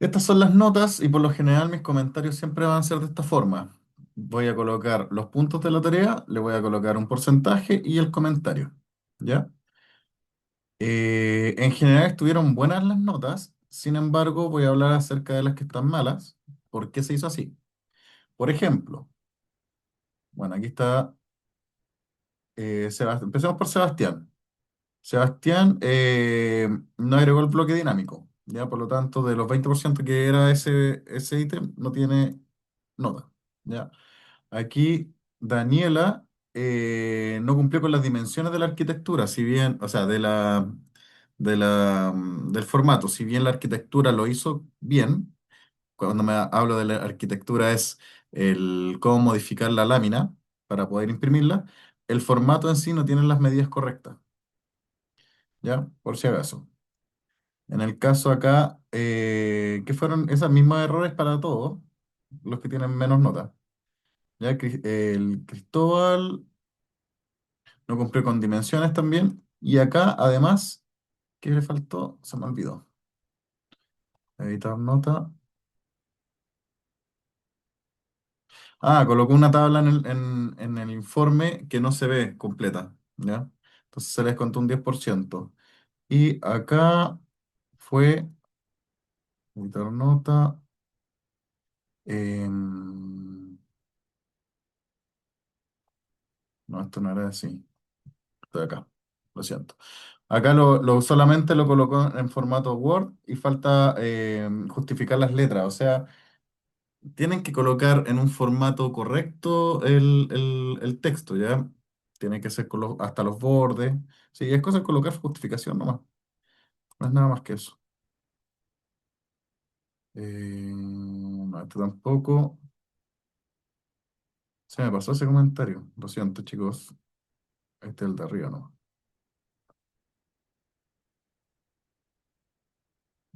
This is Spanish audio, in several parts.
Estas son las notas y por lo general mis comentarios siempre van a ser de esta forma. Voy a colocar los puntos de la tarea, le voy a colocar un porcentaje y el comentario. ¿Ya? En general estuvieron buenas las notas, sin embargo voy a hablar acerca de las que están malas. ¿Por qué se hizo así? Por ejemplo, bueno, aquí está Sebastián. Empecemos por Sebastián. Sebastián no agregó el bloque dinámico, ¿ya? Por lo tanto, de los 20% que era ese ítem, no tiene nota, ¿ya? Aquí Daniela no cumplió con las dimensiones de la arquitectura, si bien, o sea, del formato, si bien la arquitectura lo hizo bien, cuando hablo de la arquitectura es el cómo modificar la lámina para poder imprimirla, el formato en sí no tiene las medidas correctas, ¿ya? Por si acaso. En el caso acá, que fueron esos mismos errores para todos, los que tienen menos nota. Ya el Cristóbal no cumplió con dimensiones también. Y acá, además, ¿qué le faltó? Se me olvidó. Editar nota. Ah, colocó una tabla en el informe que no se ve completa, ¿ya? Entonces se les contó un 10%. Y acá fue editar nota. No, esto no era así. Esto de acá. Lo siento. Acá solamente lo colocó en formato Word y falta justificar las letras. O sea, tienen que colocar en un formato correcto el texto, ¿ya? Tiene que ser hasta los bordes. Sí, es cosa de colocar justificación nomás. No es nada más que eso. No, esto tampoco. Se me pasó ese comentario. Lo siento, chicos. Este es el de arriba, ¿no?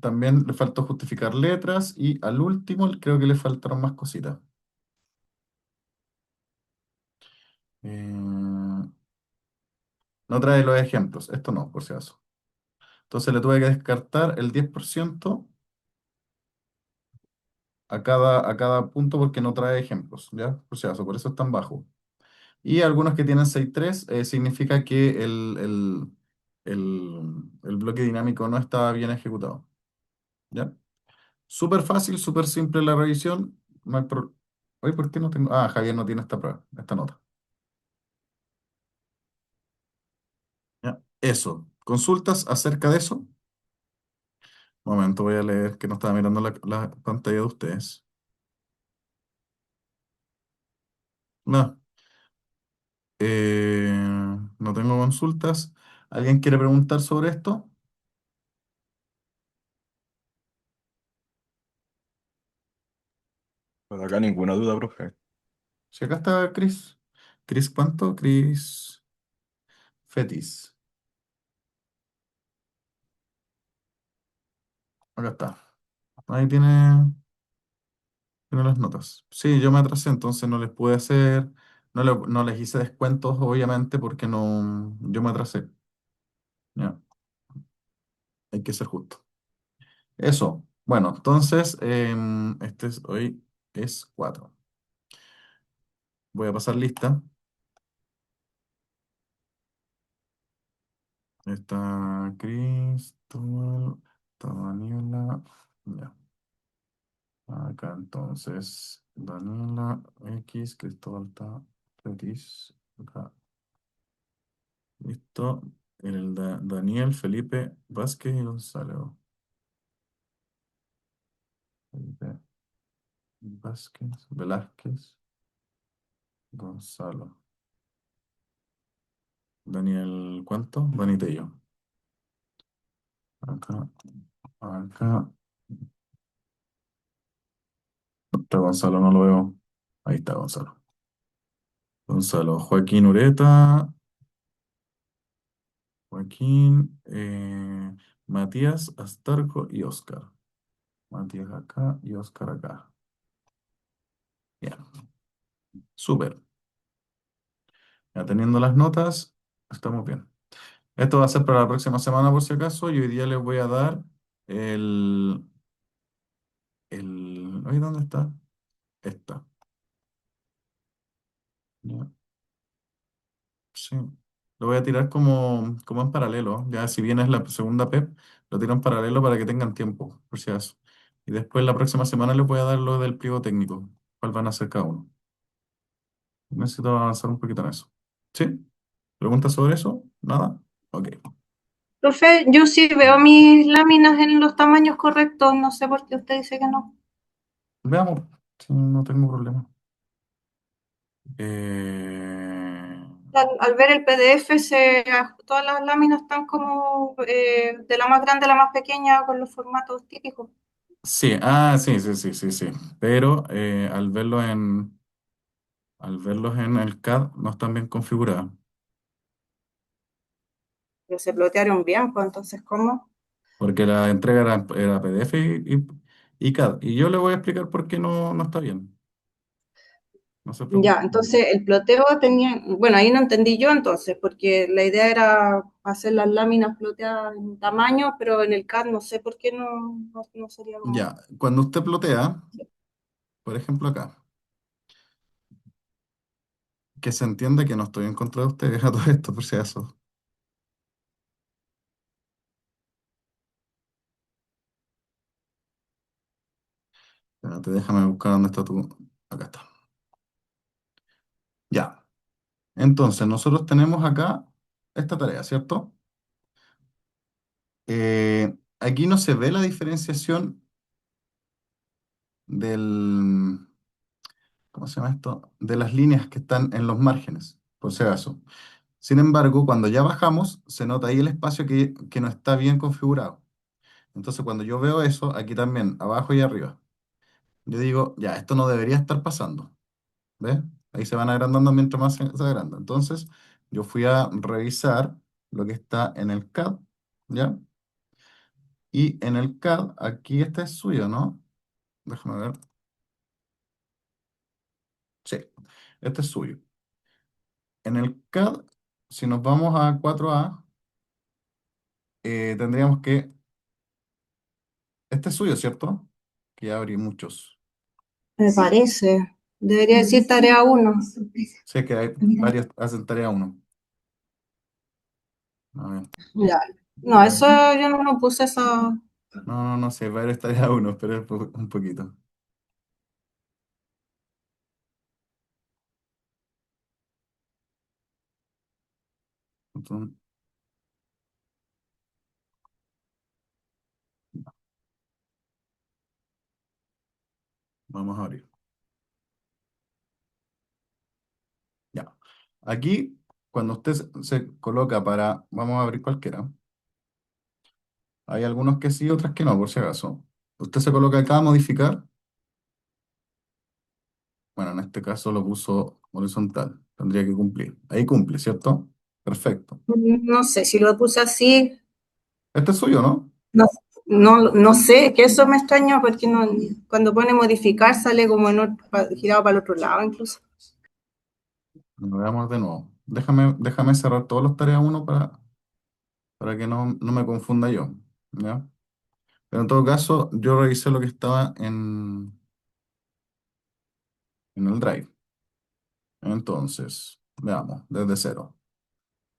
También le faltó justificar letras y al último creo que le faltaron más cositas. Eh, no trae los ejemplos. Esto no, por si acaso. Entonces le tuve que descartar el 10% a cada punto porque no trae ejemplos, ¿ya? Por si acaso, por eso es tan bajo. Y algunos que tienen 6.3 significa que el bloque dinámico no está bien ejecutado, ¿ya? Súper fácil, súper simple la revisión. No hay Oye, ¿por qué no tengo? Ah, Javier no tiene esta prueba, esta nota. ¿Ya? Eso. ¿Consultas acerca de eso? Momento, voy a leer que no estaba mirando la pantalla de ustedes. No, eh, no tengo consultas. ¿Alguien quiere preguntar sobre esto? Pues acá ninguna duda, profe. Si acá está Chris. ¿Chris cuánto? Chris Fetis. Acá está. Ahí tiene las notas. Sí, yo me atrasé, entonces no les pude hacer, no les hice descuentos, obviamente, porque no, yo me atrasé. Ya, hay que ser justo. Eso. Bueno, entonces, hoy es 4. Voy a pasar lista. Está Cristóbal, está Daniela. Ya. Acá entonces, Daniela X, Cristóbal está Fetis. Acá. Listo. Daniel, Felipe, Vázquez y Gonzalo. Felipe Vázquez, Velázquez, Gonzalo. Daniel, ¿cuánto? Dani Tello. Acá, acá. Está Gonzalo, no lo veo. Ahí está Gonzalo. Gonzalo, Joaquín Ureta, Joaquín, Matías, Astarco y Oscar. Matías acá y Oscar acá. Bien, súper. Ya teniendo las notas, estamos bien. Esto va a ser para la próxima semana por si acaso y hoy día les voy a dar el, Oye, ¿dónde está? Esta. Ya, sí. Lo voy a tirar como en paralelo. Ya, si bien es la segunda PEP, lo tiro en paralelo para que tengan tiempo, por si acaso. Y después la próxima semana les voy a dar lo del pliego técnico. ¿Cuál van a hacer cada uno? Necesito avanzar un poquito en eso. ¿Sí? ¿Preguntas sobre eso? ¿Nada? Ok. Profe, yo sí veo mis láminas en los tamaños correctos, no sé por qué usted dice que no. Veamos. Sí, no tengo problema. Eh, Al ver el PDF, todas las láminas están como de la más grande a la más pequeña con los formatos típicos. sí, sí, sí, sí, sí, sí. Pero al verlos en el CAD no están bien configuradas. Pero se plotearon bien, pues entonces, ¿cómo? Porque la entrega era PDF y CAD. Y yo le voy a explicar por qué no está bien. No se Ya, preocupe. entonces el ploteo tenía, bueno, ahí no entendí yo entonces, porque la idea era hacer las láminas ploteadas en tamaño, pero en el CAD no sé por qué no sería como... Ya, cuando usted plotea, por ejemplo acá, que se entienda que no estoy en contra de ustedes a todo esto, por si acaso. Espérate, déjame buscar dónde está tu. Acá está. Ya. Entonces, nosotros tenemos acá esta tarea, ¿cierto? Aquí no se ve la diferenciación del. ¿Cómo se llama esto? De las líneas que están en los márgenes, por si acaso. Sin embargo, cuando ya bajamos, se nota ahí el espacio que no está bien configurado. Entonces, cuando yo veo eso, aquí también, abajo y arriba, yo digo, ya, esto no debería estar pasando. ¿Ves? Ahí se van agrandando mientras más se agranda. Entonces, yo fui a revisar lo que está en el CAD, ¿ya? Y en el CAD, aquí este es suyo, ¿no? Déjame ver. Sí, este es suyo. En el CAD, si nos vamos a 4A, tendríamos que. Este es suyo, ¿cierto? Que ya abrí muchos. Me parece. Debería decir tarea uno. Sé que hay varios hacen tarea uno. A ver. Ya. No, eso yo no puse esa. No, no, no sé, varios tarea uno, pero es un poquito. Entonces, vamos a abrir. Ya. Aquí, cuando usted se coloca para, vamos a abrir cualquiera, hay algunos que sí, otras que no, por si acaso. Usted se coloca acá a modificar, bueno, en este caso lo puso horizontal, tendría que cumplir. Ahí cumple, ¿cierto? Perfecto. No sé, si lo puse así, Este es suyo, ¿no? no, no sé, que eso me extrañó porque no, cuando pone modificar sale como girado para el otro lado incluso. Lo veamos de nuevo. Déjame cerrar todos los tareas uno para que no me confunda yo, ¿ya? Pero en todo caso, yo revisé lo que estaba en el Drive. Entonces, veamos, desde cero.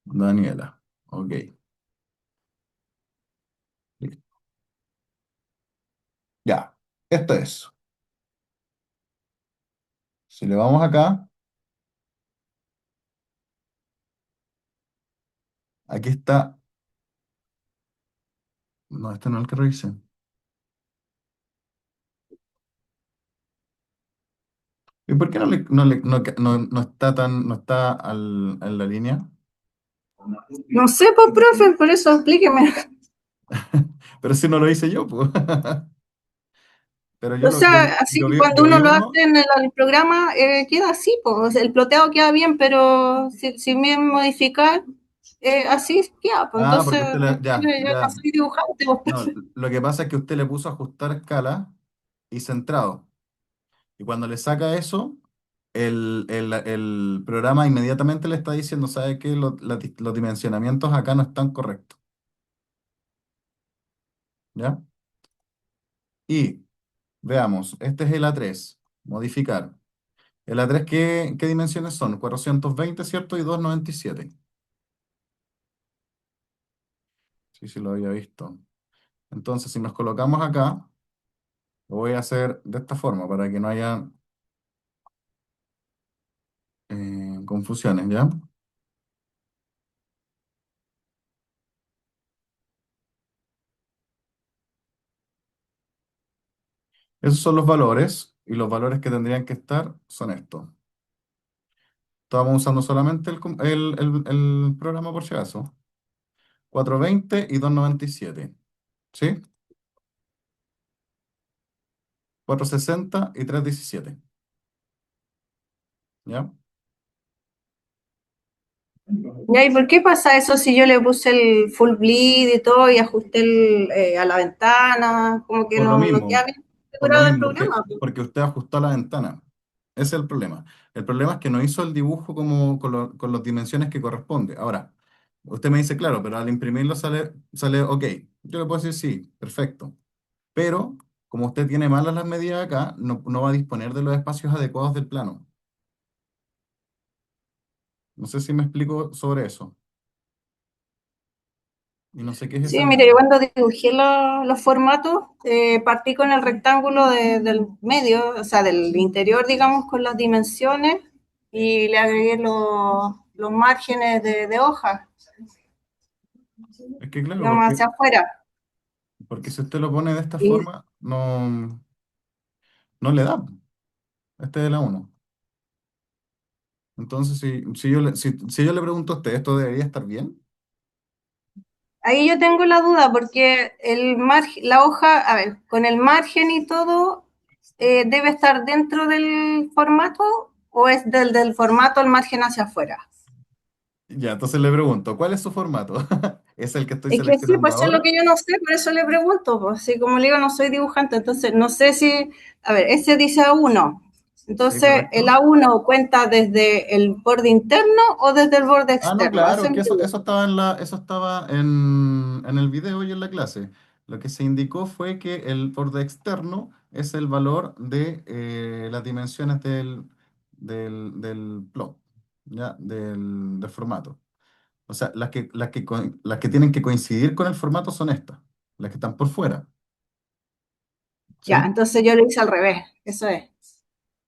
Daniela. Ok. Listo. Ya. Esto es. Si le vamos acá, aquí está. No, este no es el que revisé. ¿Y por qué no está no está en la línea? No sé, pues, profe, por eso explíqueme. Pero si no lo hice yo, pues. Pero O sea, así cuando yo vi uno lo hace uno. en el programa, queda así, pues, o sea, el ploteado queda bien, pero si bien modificar, así queda, pues, Ah, entonces porque usted yo ya, no ya. soy dibujante, pues, No, profe. lo que pasa es que usted le puso ajustar escala y centrado. Y cuando le saca eso, el programa inmediatamente le está diciendo, ¿sabe qué? Los dimensionamientos acá no están correctos. ¿Ya? Veamos, este es el A3. Modificar. ¿El A3 qué dimensiones son? 420, ¿cierto? Y 297. Sí, sí, lo había visto. Entonces, si nos colocamos acá, lo voy a hacer de esta forma para que no haya confusiones, ¿ya? Esos son los valores y los valores que tendrían que estar son estos. Estábamos usando solamente el programa por si acaso. 420 y 297. ¿Sí? 460 y 317. ¿Ya? Ya, ¿y por qué pasa eso si yo le puse el full bleed y todo y ajusté a la ventana? Como que no queda bien Por lo configurado el mismo, programa, pues. porque usted ajustó la ventana. Ese es el problema. El problema es que no hizo el dibujo como con las dimensiones que corresponde. Ahora, usted me dice, claro, pero al imprimirlo sale ok. Yo le puedo decir sí, perfecto. Pero como usted tiene malas las medidas acá, no va a disponer de los espacios adecuados del plano. No sé si me explico sobre eso. Y no sé qué es esa Sí, mire, yo línea. cuando dibujé los formatos, partí con el rectángulo del medio, o sea, del interior, digamos, con las dimensiones y le agregué los márgenes de hoja, Es que claro, digamos, hacia afuera. porque si usted lo pone de esta Y forma, no le da. Este es de la uno. Entonces, si yo le pregunto a usted, ¿esto debería estar bien? ahí yo tengo la duda porque la hoja, a ver, con el margen y todo, ¿debe estar dentro del formato o es del formato el margen hacia afuera? Ya, entonces le pregunto, ¿cuál es su formato? ¿Es el que estoy Es que sí, seleccionando pues eso es lo ahora? que yo no sé, por eso le pregunto, pues, así como le digo, no soy dibujante, entonces no sé si, a ver, ese dice A1, Sí, entonces el correcto. A1 cuenta desde el borde interno o desde el borde Ah, no, externo, claro, eso es es que mi duda. eso estaba en el video y en la clase. Lo que se indicó fue que el borde externo es el valor de las dimensiones del plot, ¿ya? Del formato. O sea, las que tienen que coincidir con el formato son estas, las que están por fuera, Ya, ¿sí? entonces yo lo hice al revés, eso es.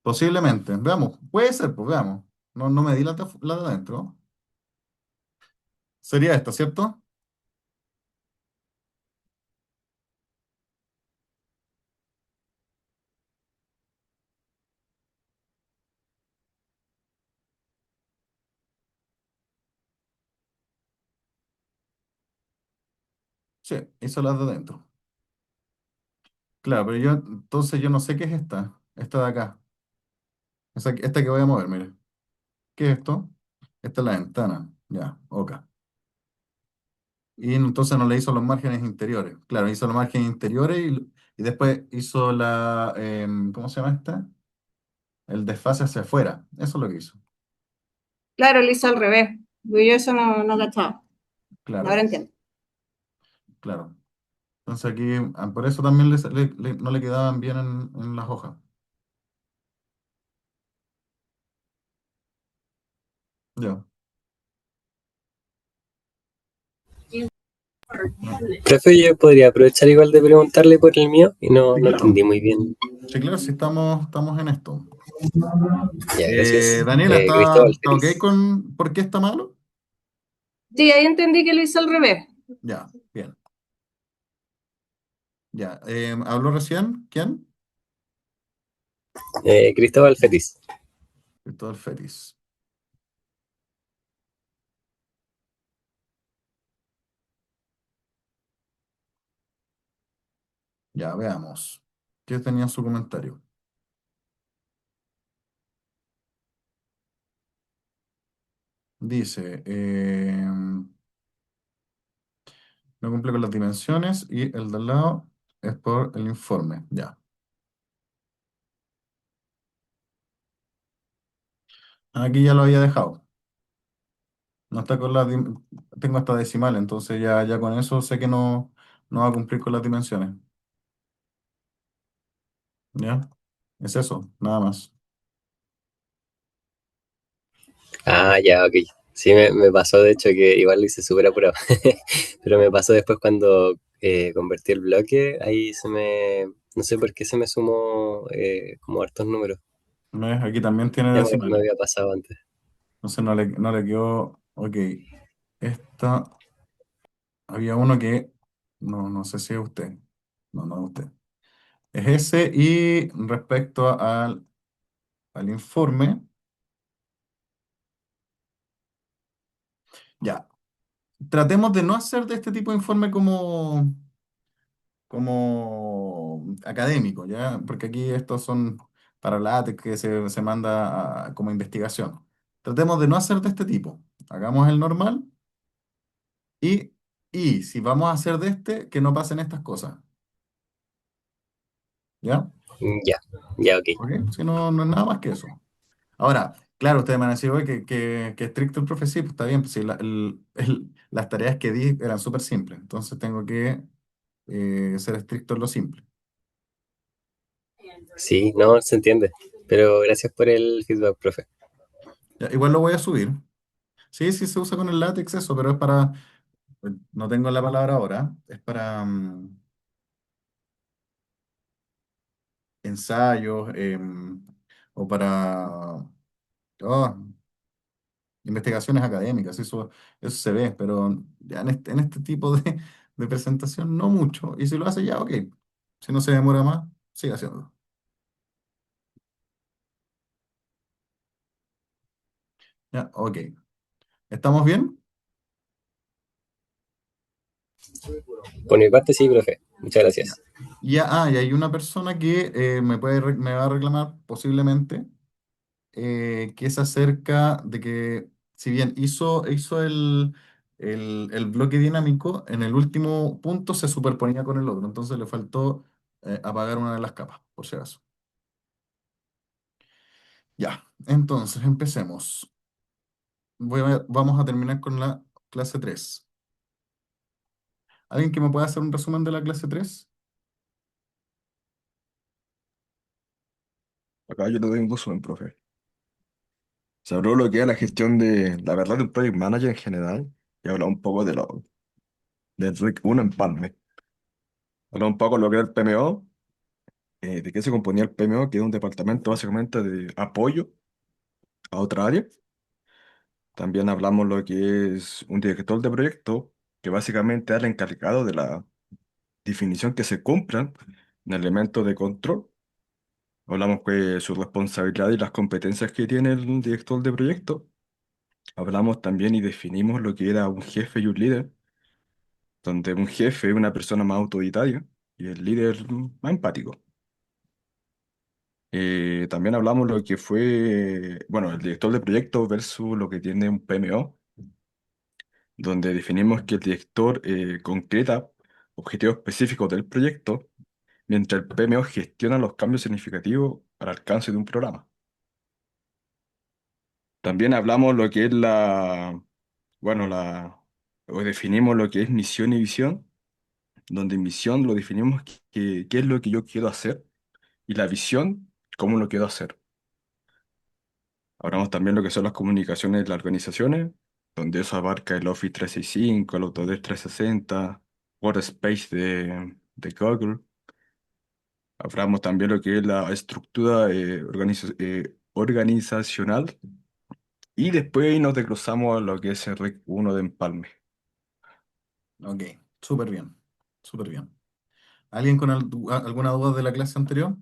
Posiblemente. Veamos, puede ser, pues veamos. No me di la de adentro. Sería esta, ¿cierto? Sí, hizo las de adentro. Claro, pero entonces yo no sé qué es esta de acá. Esta que voy a mover, mire. ¿Qué es esto? Esta es la ventana. Ya, ok. Y entonces no le hizo los márgenes interiores. Claro, hizo los márgenes interiores y después hizo ¿cómo se llama esta? El desfase hacia afuera. Eso es lo que hizo. Claro, lo hice al revés, yo eso no cachaba, ahora Claro, entiendo. claro. Entonces aquí, por eso también no le quedaban bien en las hojas. Ya. No. Profe, yo podría aprovechar igual de preguntarle por el mío y Sí, no claro. entendí muy bien. Sí, claro, sí estamos en esto. Ya, gracias. Daniela, Cristóbal ¿está ok Feliz. con por qué está malo? Sí, ahí entendí que lo hice al revés. Ya, bien. Ya. ¿Habló recién? ¿Quién? Cristóbal Feliz. Cristóbal Félix. Ya, veamos. ¿Qué tenía en su comentario? Dice, no cumple con las dimensiones y el de al lado es por el informe. Ya. Aquí ya lo había dejado. No está con tengo hasta decimal, entonces ya con eso sé que no va a cumplir con las dimensiones. ¿ya? Es eso, nada más. Ah, ya, ok. Sí, me pasó de hecho que igual lo hice súper apurado. Pero me pasó después cuando convertí el bloque, ahí se me... No sé por qué se me sumó como hartos números. ¿Ves? Aquí también tiene Ya me decimales. había pasado antes. Entonces no le quedó. Ok. Esta. Había uno que. No, no sé si es usted. No, no es usted. Es ese. Y respecto al informe, ya. Tratemos de no hacer de este tipo de informe como académico, ¿ya? Porque aquí estos son para la ATE que se manda como investigación. Tratemos de no hacer de este tipo. Hagamos el normal y, y si vamos a hacer de este, que no pasen estas cosas, ¿ya? Ya, ya, ok. ¿Ok? Si no, no es nada más que eso. Ahora, claro, ustedes me van a decir, oye, que estricto el profe, sí, pues está bien, pues sí, las tareas que di eran súper simples, entonces tengo que ser estricto en lo simple. Sí, no, se entiende. Pero gracias por el feedback, profe. Ya, igual lo voy a subir. Sí, sí se usa con el látex eso, pero es para, no tengo la palabra ahora, es para ensayos o para oh, investigaciones académicas, eso se ve, pero ya en este tipo de presentación no mucho. Y si lo hace ya, ok. Si no se demora más, sigue haciéndolo. Ya, ok. ¿Estamos bien? Por mi parte, sí, profe. Muchas Ya. gracias. Y hay una persona que me va a reclamar posiblemente, que es acerca de que, si bien hizo el bloque dinámico, en el último punto se superponía con el otro, entonces le faltó apagar una de las capas, por si acaso. Ya, entonces empecemos. Vamos a terminar con la clase 3. ¿Alguien que me pueda hacer un resumen de la clase 3? Acá yo le doy un resumen, profe. Se habló lo que es la gestión de la verdad de un project manager en general y habló un poco del RIC 1 en Palme. Habló un poco de lo que era el PMO, de qué se componía el PMO, que es un departamento básicamente de apoyo a otra área. También hablamos lo que es un director de proyecto, que básicamente es el encargado de la definición que se cumplan en elementos de control. Hablamos de su responsabilidad y las competencias que tiene el director de proyecto. Hablamos también y definimos lo que era un jefe y un líder, donde un jefe es una persona más autoritaria y el líder más empático. También hablamos lo que fue, bueno, el director de proyecto versus lo que tiene un PMO, donde definimos que el director concreta objetivos específicos del proyecto, mientras el PMO gestiona los cambios significativos al alcance de un programa. También hablamos lo que es bueno, o definimos lo que es misión y visión, donde en misión lo definimos qué es lo que yo quiero hacer y la visión, cómo lo quiero hacer. Hablamos también lo que son las comunicaciones de las organizaciones, donde eso abarca el Office 365, el Autodesk 360, Workspace de Google. Hablamos también lo que es la estructura organizacional y después nos desglosamos a lo que es el REC 1 de Empalme. Ok, súper bien, súper bien. ¿Alguien con alguna duda de la clase anterior?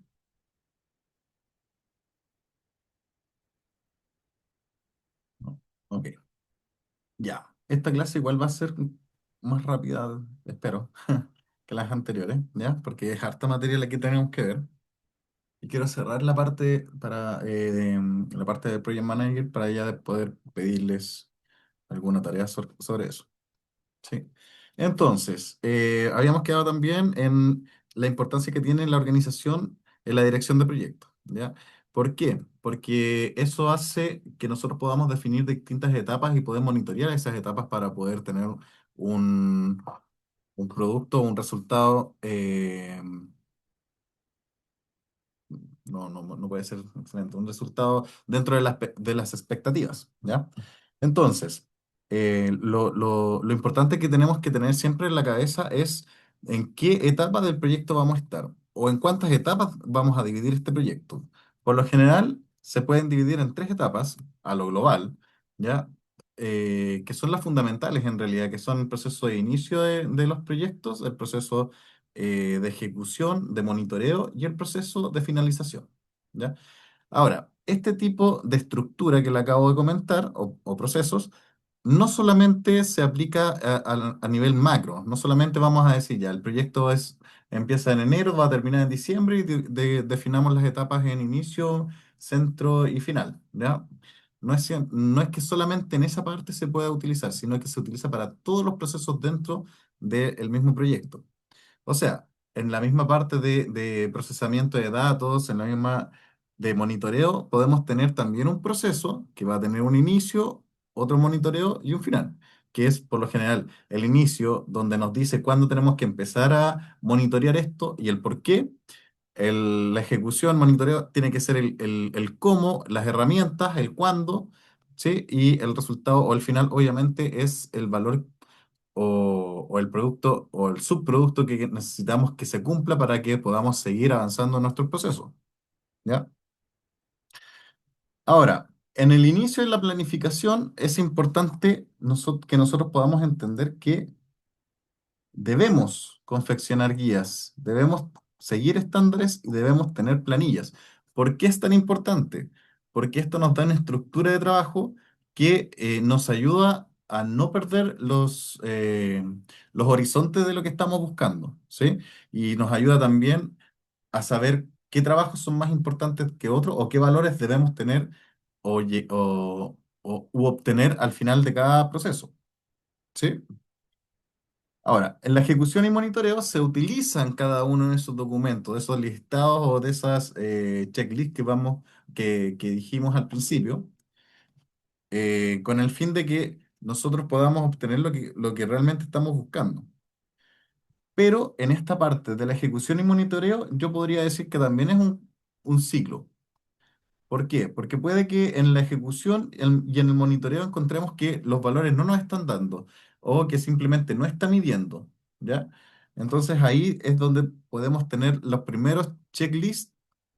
No. Ok, ya. Esta clase igual va a ser más rápida, espero, que las anteriores, ¿ya? Porque es harta materia la que tenemos que ver. Y quiero cerrar la parte la parte de Project Manager para ya poder pedirles alguna tarea sobre eso. Sí. Entonces, habíamos quedado también en la importancia que tiene la organización en la dirección de proyectos, ¿ya? ¿Por qué? Porque eso hace que nosotros podamos definir distintas etapas y poder monitorear esas etapas para poder tener un, un producto, un resultado no puede ser excelente. Un resultado dentro de las expectativas, ¿ya? Entonces, lo importante que tenemos que tener siempre en la cabeza es en qué etapa del proyecto vamos a estar o en cuántas etapas vamos a dividir este proyecto. Por lo general, se pueden dividir en tres etapas a lo global, ¿ya? Que son las fundamentales en realidad, que son el proceso de inicio de los proyectos, el proceso de ejecución, de monitoreo y el proceso de finalización, ¿ya? Ahora, este tipo de estructura que le acabo de comentar, o procesos, no solamente se aplica a nivel macro, no solamente vamos a decir ya, el proyecto empieza en enero, va a terminar en diciembre y definamos las etapas en inicio, centro y final, ¿ya? No es que solamente en esa parte se pueda utilizar, sino que se utiliza para todos los procesos dentro del mismo proyecto. O sea, en la misma parte de procesamiento de datos, en la misma de monitoreo, podemos tener también un proceso que va a tener un inicio, otro monitoreo y un final, que es por lo general el inicio donde nos dice cuándo tenemos que empezar a monitorear esto y el por qué. La ejecución, monitoreo, tiene que ser el cómo, las herramientas, el cuándo, ¿sí? Y el resultado o el final, obviamente, es el valor o el producto o el subproducto que necesitamos que se cumpla para que podamos seguir avanzando en nuestro proceso, ¿ya? Ahora, en el inicio de la planificación es importante que nosotros podamos entender que debemos confeccionar guías, debemos seguir estándares y debemos tener planillas. ¿Por qué es tan importante? Porque esto nos da una estructura de trabajo que nos ayuda a no perder los horizontes de lo que estamos buscando, ¿sí? Y nos ayuda también a saber qué trabajos son más importantes que otros o qué valores debemos tener u obtener al final de cada proceso, ¿sí? Ahora, en la ejecución y monitoreo se utilizan cada uno de esos documentos, de esos listados o de esas checklists que dijimos al principio, con el fin de que nosotros podamos obtener lo que realmente estamos buscando. Pero en esta parte de la ejecución y monitoreo, yo podría decir que también es un ciclo. ¿Por qué? Porque puede que en la ejecución y en el monitoreo encontremos que los valores no nos están dando o que simplemente no está midiendo, ¿ya? Entonces ahí es donde podemos tener los primeros checklists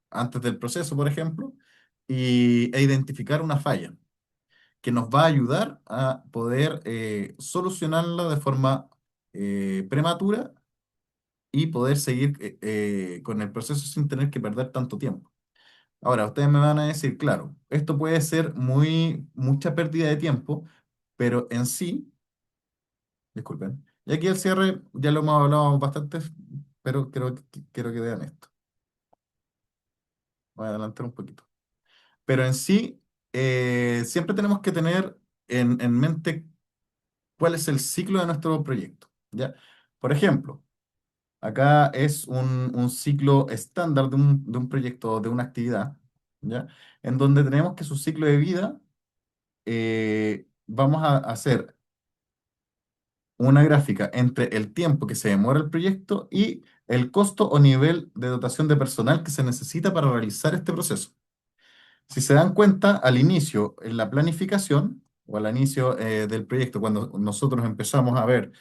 antes del proceso, por ejemplo, e identificar una falla que nos va a ayudar a poder solucionarla de forma prematura y poder seguir con el proceso sin tener que perder tanto tiempo. Ahora, ustedes me van a decir, claro, esto puede ser mucha pérdida de tiempo, pero en sí, disculpen, y aquí el cierre ya lo hemos hablado bastante, pero quiero que vean esto. Voy a adelantar un poquito. Pero en sí, siempre tenemos que tener en mente cuál es el ciclo de nuestro proyecto, ¿ya? Por ejemplo, acá es un ciclo estándar de un proyecto, de una actividad, ¿ya? En donde tenemos que su ciclo de vida vamos a hacer una gráfica entre el tiempo que se demora el proyecto y el costo o nivel de dotación de personal que se necesita para realizar este proceso. Si se dan cuenta, al inicio, en la planificación o al inicio del proyecto, cuando nosotros empezamos a ver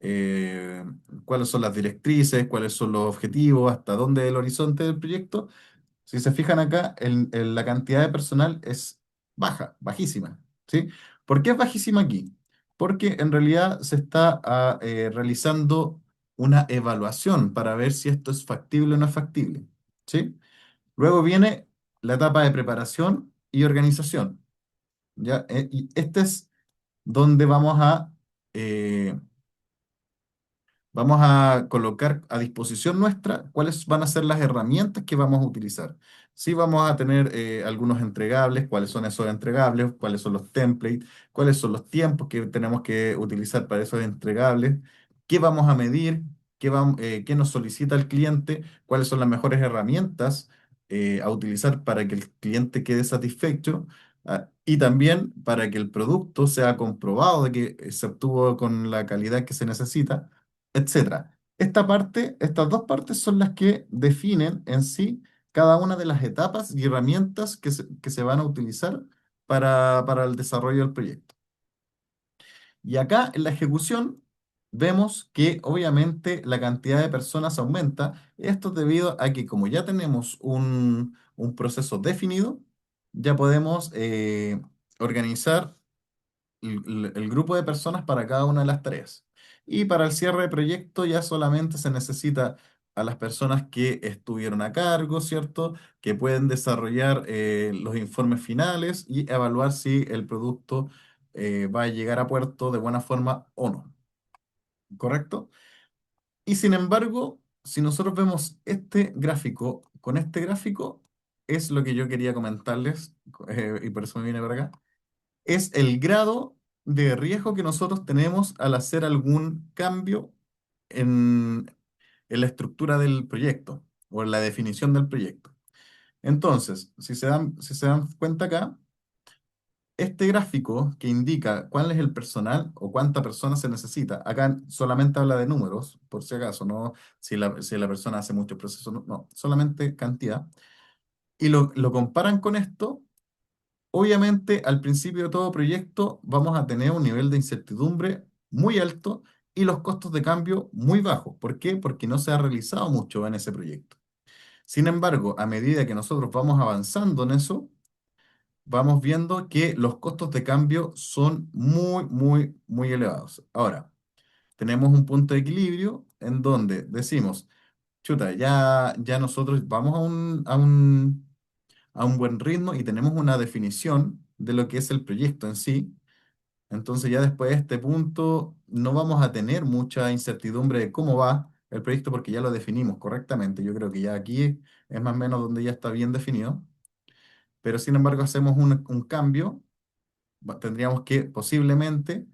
eh, cuáles son las directrices, cuáles son los objetivos, hasta dónde es el horizonte del proyecto, si se fijan acá, la cantidad de personal es bajísima, ¿sí? ¿Por qué es bajísima aquí? Porque en realidad se está realizando una evaluación para ver si esto es factible o no es factible, ¿sí? Luego viene la etapa de preparación y organización, ¿ya? Y este es donde eh, vamos a colocar a disposición nuestra cuáles van a ser las herramientas que vamos a utilizar. Sí, vamos a tener algunos entregables, cuáles son esos entregables, cuáles son los templates, cuáles son los tiempos que tenemos que utilizar para esos entregables, qué vamos a medir, qué nos solicita el cliente, cuáles son las mejores herramientas a utilizar para que el cliente quede satisfecho. Y también para que el producto sea comprobado de que se obtuvo con la calidad que se necesita, etcétera. Estas dos partes son las que definen en sí cada una de las etapas y herramientas que se van a utilizar para el desarrollo del proyecto. Y acá en la ejecución vemos que obviamente la cantidad de personas aumenta. Esto es debido a que como ya tenemos un proceso definido, ya podemos organizar el grupo de personas para cada una de las tareas. Y para el cierre de proyecto ya solamente se necesita a las personas que estuvieron a cargo, ¿cierto? Que pueden desarrollar los informes finales y evaluar si el producto va a llegar a puerto de buena forma o no, ¿correcto? Y sin embargo, si nosotros vemos este gráfico, con este gráfico es lo que yo quería comentarles, y por eso me vine para acá es el grado de riesgo que nosotros tenemos al hacer algún cambio en, en la estructura del proyecto o en la definición del proyecto. Entonces, si se dan cuenta acá, este gráfico que indica cuál es el personal o cuánta persona se necesita, acá solamente habla de números, por si acaso, no si la persona hace muchos procesos, no, no, solamente cantidad. Y lo comparan con esto. Obviamente, al principio de todo proyecto vamos a tener un nivel de incertidumbre muy alto y los costos de cambio muy bajos. ¿Por qué? Porque no se ha realizado mucho en ese proyecto. Sin embargo, a medida que nosotros vamos avanzando en eso, vamos viendo que los costos de cambio son muy, muy, muy elevados. Ahora, tenemos un punto de equilibrio en donde decimos, chuta, ya nosotros vamos a un buen ritmo y tenemos una definición de lo que es el proyecto en sí. Entonces ya después de este punto no vamos a tener mucha incertidumbre de cómo va el proyecto porque ya lo definimos correctamente. Yo creo que ya aquí es más o menos donde ya está bien definido. Pero sin embargo hacemos un cambio, tendríamos que posiblemente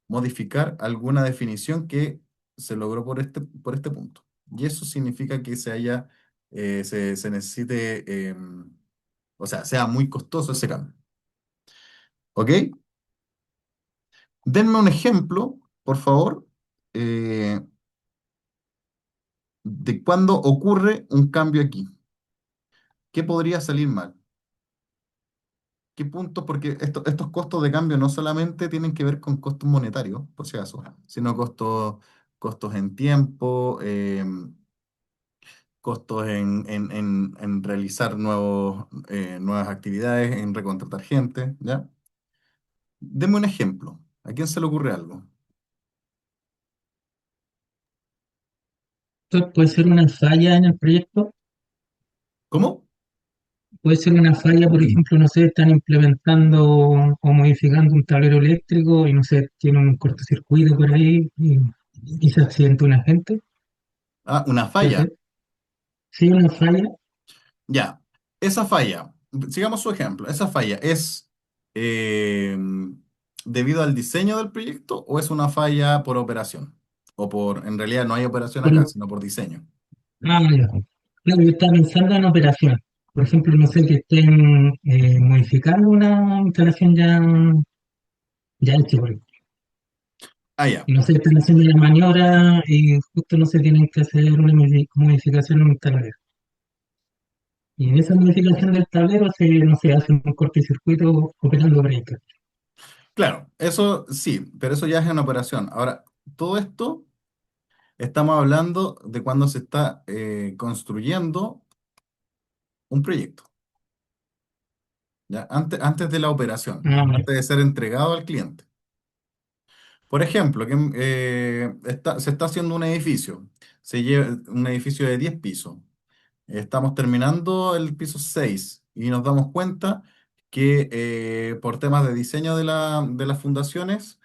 modificar alguna definición que se logró por este punto. Y eso significa que se necesite, o sea, sea muy costoso ese cambio. ¿Ok? Denme un ejemplo, por favor, eh, de cuándo ocurre un cambio aquí. ¿Qué podría salir mal? ¿Qué puntos? Porque estos costos de cambio no solamente tienen que ver con costos monetarios, por si acaso, sino costos en tiempo, costos en realizar nuevas actividades, en recontratar gente, ¿ya? Deme un ejemplo. ¿A quién se le ocurre algo? Esto puede ser una falla en el proyecto, ¿Cómo? puede ser una falla, por ejemplo, no sé, están implementando o modificando un tablero eléctrico y no sé, tiene un cortocircuito por ahí y se accidenta una gente, Ah, una puede falla. ser. Sí, una falla, Ya, esa falla, sigamos su ejemplo, esa falla es eh, debido al diseño del proyecto o es una falla por operación? En realidad no hay operación acá, por, sino por diseño. ya. Claro, yo estaba pensando en operación. Por ejemplo, no sé, que estén modificando una instalación ya hecha, por ejemplo. Ah, ya, Y no sé, están haciendo la maniobra y justo no se tienen que hacer una modificación en un tablero. Y en esa modificación del tablero no se hace un cortocircuito operando breaker. claro, eso sí, pero eso ya es en operación. Ahora, todo esto estamos hablando de cuando se está construyendo un proyecto, ¿ya? Antes de la operación, Ah, ya. antes de ser entregado al cliente. Por ejemplo, se está haciendo un edificio, un edificio de 10 pisos. Estamos terminando el piso 6 y nos damos cuenta que por temas de diseño de las fundaciones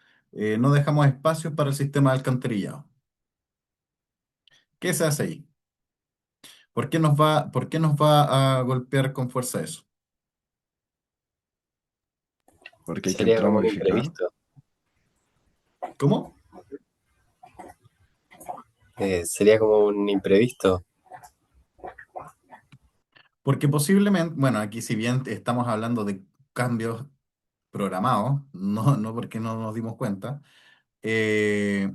no dejamos espacios para el sistema de alcantarillado. ¿Qué se hace ahí? Por qué nos va a golpear con fuerza eso? Porque hay que Sería entrar a como un modificar. imprevisto. ¿Cómo? Sería como un imprevisto. Porque posiblemente, bueno, aquí si bien estamos hablando de cambios programados, no porque no nos dimos cuenta, eh,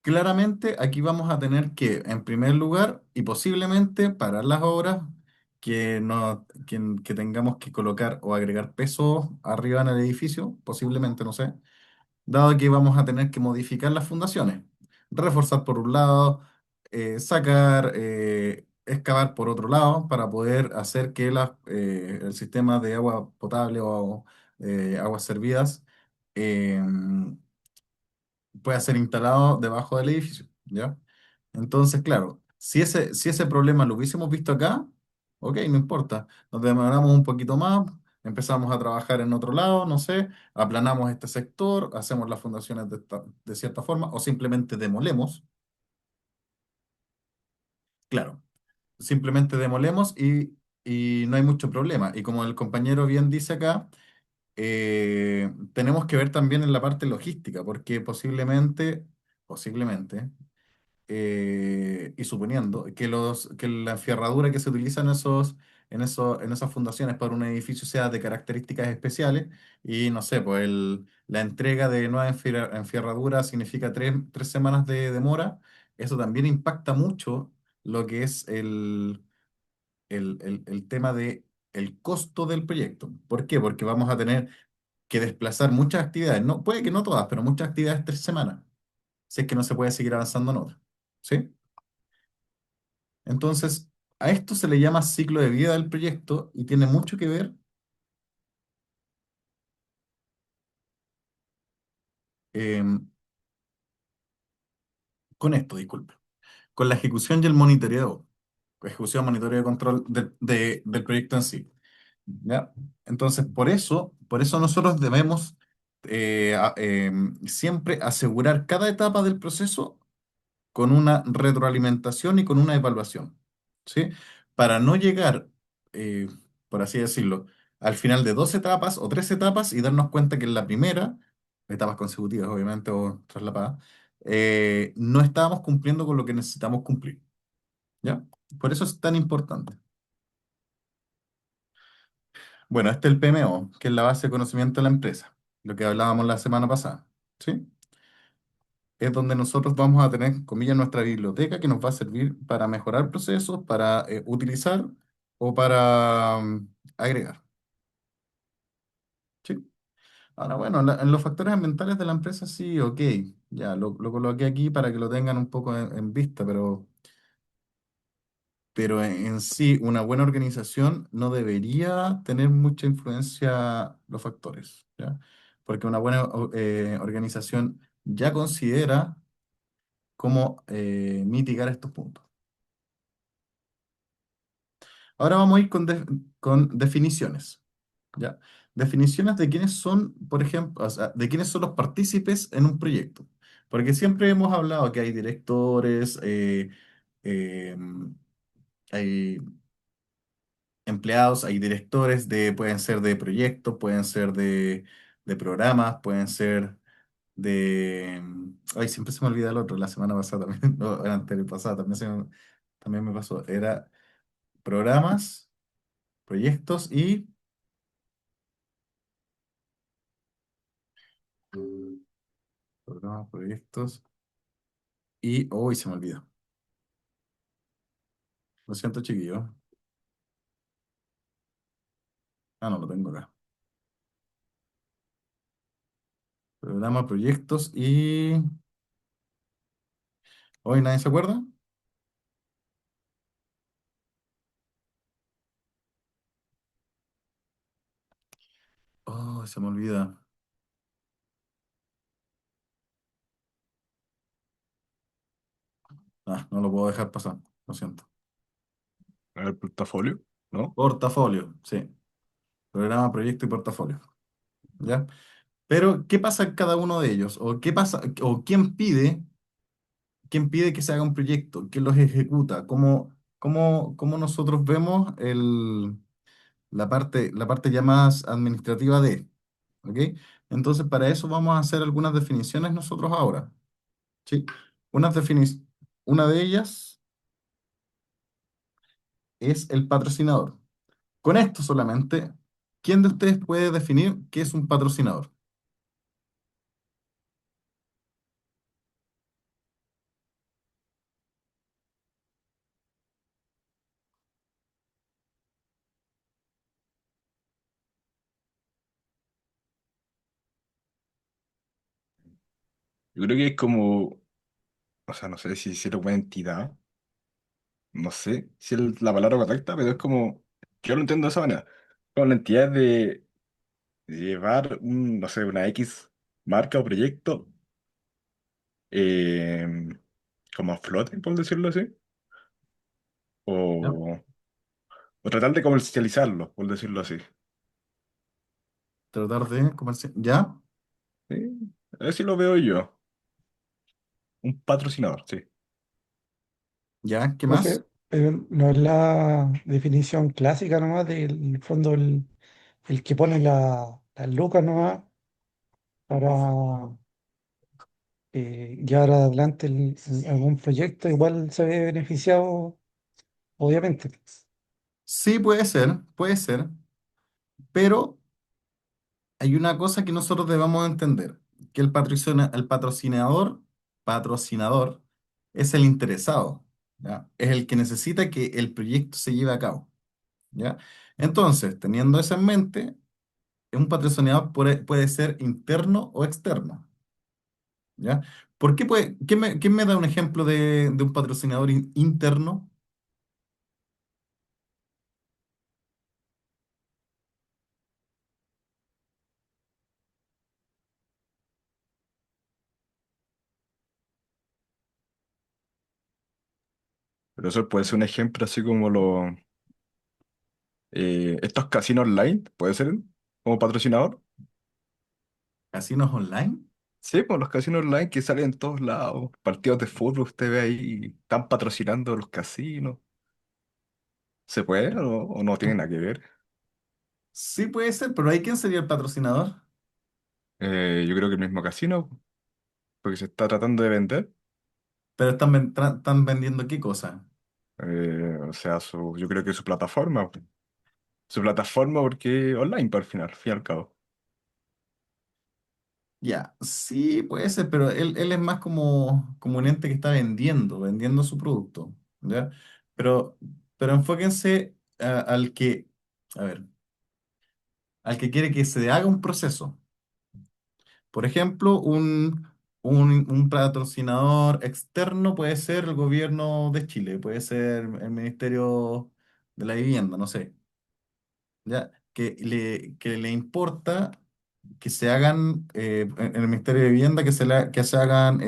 claramente aquí vamos a tener que, en primer lugar, y posiblemente parar las obras que tengamos que colocar o agregar peso arriba en el edificio, posiblemente, no sé, dado que vamos a tener que modificar las fundaciones, reforzar por un lado, excavar por otro lado para poder hacer que el sistema de agua potable o aguas servidas eh, pueda ser instalado debajo del edificio, ¿ya? Entonces, claro, si ese problema lo hubiésemos visto acá, ok, no importa, nos demoramos un poquito más, empezamos a trabajar en otro lado, no sé, aplanamos este sector, hacemos las fundaciones de cierta forma o simplemente demolemos, claro, simplemente demolemos y no hay mucho problema. Y como el compañero bien dice acá, tenemos que ver también en la parte logística, porque posiblemente, y suponiendo que la enferradura que se utiliza en esas fundaciones para un edificio sea de características especiales, y no sé, pues la entrega de nueva enferradura significa 3 semanas de demora, eso también impacta mucho lo que es el tema de el costo del proyecto. ¿Por qué? Porque vamos a tener que desplazar muchas actividades, no, puede que no todas, pero muchas actividades 3 semanas, si es que no se puede seguir avanzando en otras. ¿Sí? Entonces, a esto se le llama ciclo de vida del proyecto y tiene mucho que ver em, con esto, disculpe, con la ejecución y el monitoreo, ejecución, monitoreo y control del proyecto en sí. ¿Ya? Entonces, por eso nosotros debemos siempre asegurar cada etapa del proceso con una retroalimentación y con una evaluación, ¿sí? Para no llegar, eh, por así decirlo, al final de 2 etapas o 3 etapas y darnos cuenta que en la primera, etapas consecutivas obviamente o traslapadas, no estábamos cumpliendo con lo que necesitamos cumplir, ¿ya? Por eso es tan importante. Bueno, este es el PMO, que es la base de conocimiento de la empresa, lo que hablábamos la semana pasada, ¿sí? Es donde nosotros vamos a tener, comillas, nuestra biblioteca que nos va a servir para mejorar procesos, para utilizar o para agregar. ¿Sí? Ahora, bueno, en los factores ambientales de la empresa sí, ok, ya lo coloqué aquí para que lo tengan un poco en vista, pero en sí una buena organización no debería tener mucha influencia los factores, ¿ya? Porque una buena organización ya considera cómo mitigar estos puntos. Ahora vamos a ir con definiciones, ¿ya? Definiciones de quiénes son, por ejemplo, o sea, de quiénes son los partícipes en un proyecto. Porque siempre hemos hablado que hay directores, eh, hay empleados, hay directores pueden ser de proyectos, pueden ser de programas, pueden ser Ay, siempre se me olvida el otro, la semana pasada también, no, la anterior pasada también me pasó. Era programas, proyectos y... Programas, proyectos y... Uy, se me olvidó. Lo siento, chiquillo. Ah, no, lo tengo acá. Programas, proyectos y... ¿Hoy nadie se acuerda? Oh, se me olvida. Ah, no lo puedo dejar pasar. Lo siento. El portafolio, ¿no? Portafolio, sí. Programa, proyecto y portafolio. ¿Ya? Pero, ¿qué pasa en cada uno de ellos? ¿O qué pasa? ¿O quién pide que se haga un proyecto? ¿Quién los ejecuta? ¿Cómo nosotros vemos la parte ya más administrativa ¿ok? Entonces, para eso vamos a hacer algunas definiciones nosotros ahora, ¿sí? Unas defini- una de ellas es el patrocinador. Con esto solamente, ¿quién de ustedes puede definir qué es un patrocinador? Yo creo que es como, o sea, no sé si decirlo una entidad, no sé si es la palabra correcta, pero es como, yo lo entiendo de esa manera, como la entidad de llevar, no sé, una X marca o proyecto eh, como a flote, por decirlo así, ¿Ya? o, o tratar de comercializarlo, por decirlo así. Tratar de comerciar. ¿Ya? ¿Sí? Así lo veo yo, un patrocinador, sí. ¿Ya? ¿Qué más? Profe, pero no es la definición clásica nomás del fondo el que pone las lucas nomás para llevar adelante algún proyecto, igual se ve beneficiado, obviamente. Sí, puede ser, pero hay una cosa que nosotros debamos entender, que el patrocinador es el interesado, ¿ya? Es el que necesita que el proyecto se lleve a cabo, ¿ya? Entonces, teniendo eso en mente, un patrocinador puede ser interno o externo, ¿ya? ¿Por qué quién me da un ejemplo de un patrocinador interno? Pero eso puede ser un ejemplo así como estos casinos online, puede ser como patrocinador. ¿Casinos online? Sí, pues los casinos online que salen en todos lados, partidos de fútbol, usted ve ahí, están patrocinando los casinos. ¿Se puede o no tiene nada que ver? Sí puede ser, pero ¿hay quién sería el patrocinador? Yo creo que el mismo casino, porque se está tratando de vender. Pero están vendiendo qué cosa. O sea, yo creo que su plataforma. Su plataforma porque online, para al final, al fin y al cabo. Ya, sí, puede ser, pero él es más como un ente que está vendiendo su producto, ¿ya? Pero, pero enfóquense a ver, al que quiere que se haga un proceso. Por ejemplo, un patrocinador externo puede ser el gobierno de Chile, puede ser el Ministerio de la Vivienda, no sé, ¿ya? Que le importa que se hagan, en el Ministerio de Vivienda, que se hagan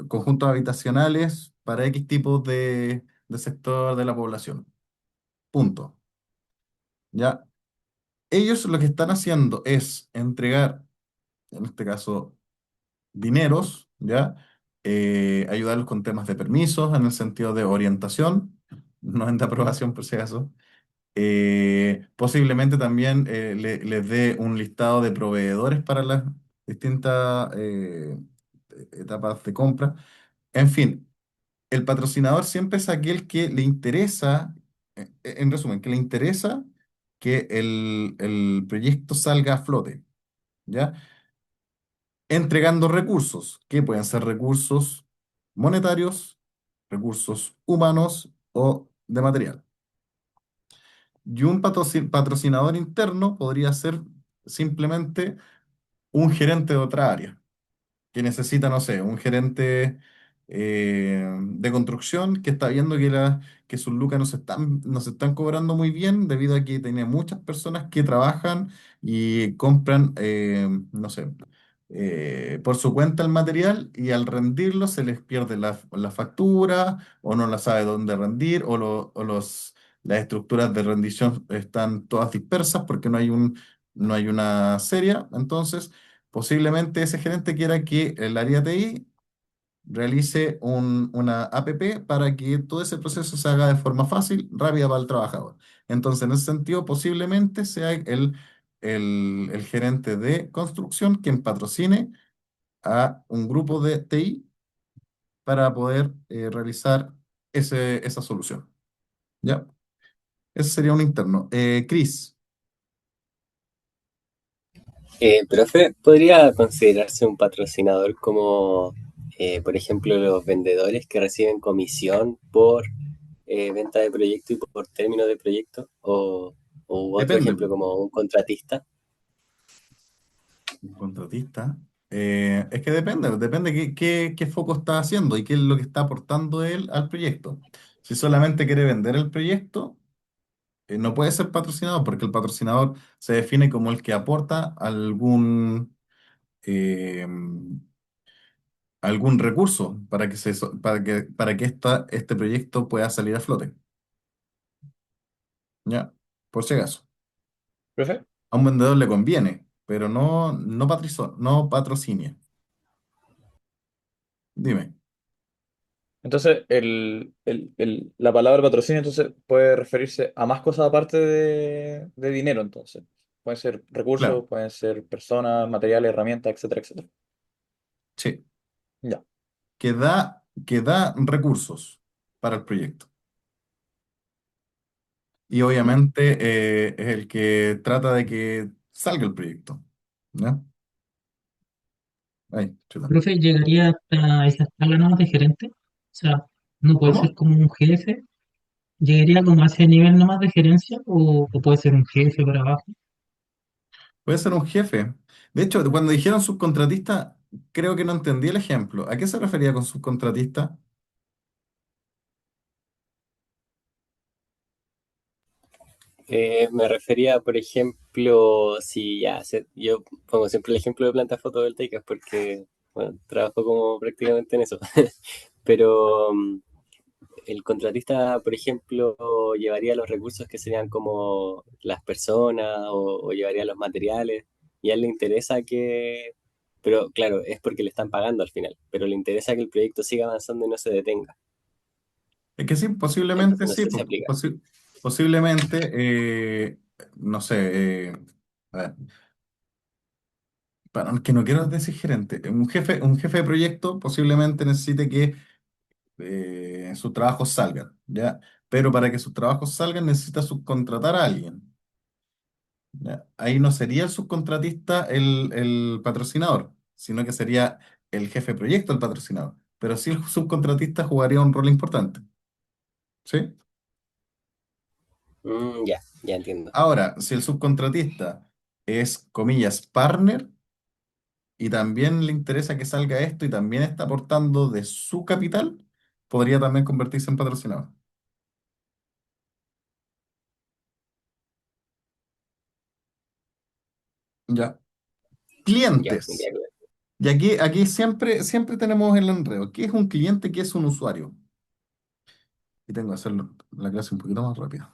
conjuntos habitacionales para X tipos de sector de la población. Punto. ¿Ya? Ellos lo que están haciendo es entregar, en este caso, dineros, ¿ya? Ayudarlos con temas de permisos en el sentido de orientación, no en de aprobación por si acaso. Posiblemente también les dé un listado de proveedores para las distintas etapas de compra. En fin, el patrocinador siempre es aquel que le interesa, en resumen, que le interesa que el proyecto salga a flote, ¿ya? Entregando recursos, que pueden ser recursos monetarios, recursos humanos o de material. Y un patrocinador interno podría ser simplemente un gerente de otra área que necesita, no sé, un gerente de construcción que está viendo que sus lucas no se están cobrando muy bien debido a que tiene muchas personas que trabajan y compran, no sé, por su cuenta el material y al rendirlo se les pierde la factura o no la sabe dónde rendir las estructuras de rendición están todas dispersas porque no hay una serie. Entonces, posiblemente ese gerente quiera que el área TI realice una APP para que todo ese proceso se haga de forma fácil, rápida para el trabajador. Entonces, en ese sentido, posiblemente sea el gerente de construcción quien patrocine a un grupo de TI para poder realizar esa solución. ¿Ya? Ese sería un interno. Chris, Profe, ¿podría considerarse un patrocinador como, por ejemplo, los vendedores que reciben comisión por venta de proyecto y por término de proyecto? O otro depende. ejemplo como un contratista. Un contratista. Es que depende qué foco está haciendo y qué es lo que está aportando él al proyecto. Si solamente quiere vender el proyecto, no puede ser patrocinador porque el patrocinador se define como el que aporta eh, algún recurso para que, para que este proyecto pueda salir a flote. ¿Ya? Por si acaso. ¿Profe? A un vendedor le conviene, pero no patrocina. Dime. Entonces, la palabra patrocinio entonces puede referirse a más cosas aparte de dinero, entonces. Pueden ser recursos, Claro, pueden ser personas, materiales, herramientas, etcétera, etcétera. sí. Ya. Que da recursos para el proyecto. Y obviamente es el que trata de que salga el proyecto. ¿Ya? Ay, chuta. Profe, ¿llegaría hasta esa escala nomás de gerente? O sea, no puede ser ¿Cómo? como un jefe, llegaría como a ese nivel nomás de gerencia o puede ser un jefe para abajo. Puede ser un jefe. De hecho, cuando dijeron subcontratista, creo que no entendí el ejemplo. ¿A qué se refería con subcontratista? Me refería, por ejemplo, si ya, yo pongo siempre el ejemplo de plantas fotovoltaicas porque, bueno, trabajo como prácticamente en eso. Pero el contratista, por ejemplo, llevaría los recursos que serían como las personas o llevaría los materiales y a él le interesa que, pero claro, es porque le están pagando al final, pero le interesa que el proyecto siga avanzando y no se detenga. Es que sí, posiblemente Entonces no sí. sé si aplica. Posiblemente, no sé, a ver, que no quiero decir gerente. Un jefe de proyecto posiblemente necesite que sus trabajos salgan, ¿ya? Pero para que sus trabajos salgan necesita subcontratar a alguien. ¿Ya? Ahí no sería el subcontratista el patrocinador, sino que sería el jefe de proyecto el patrocinador. Pero sí el subcontratista jugaría un rol importante, ¿sí? Ya, ya entiendo. Ahora, si el subcontratista es, comillas, partner y también le interesa que salga esto y también está aportando de su capital, podría también convertirse en patrocinador. Ya. Ya, me Clientes. queda claro. Y aquí siempre tenemos el enredo. ¿Qué es un cliente? ¿Qué es un usuario? Y tengo que hacer la clase un poquito más rápida,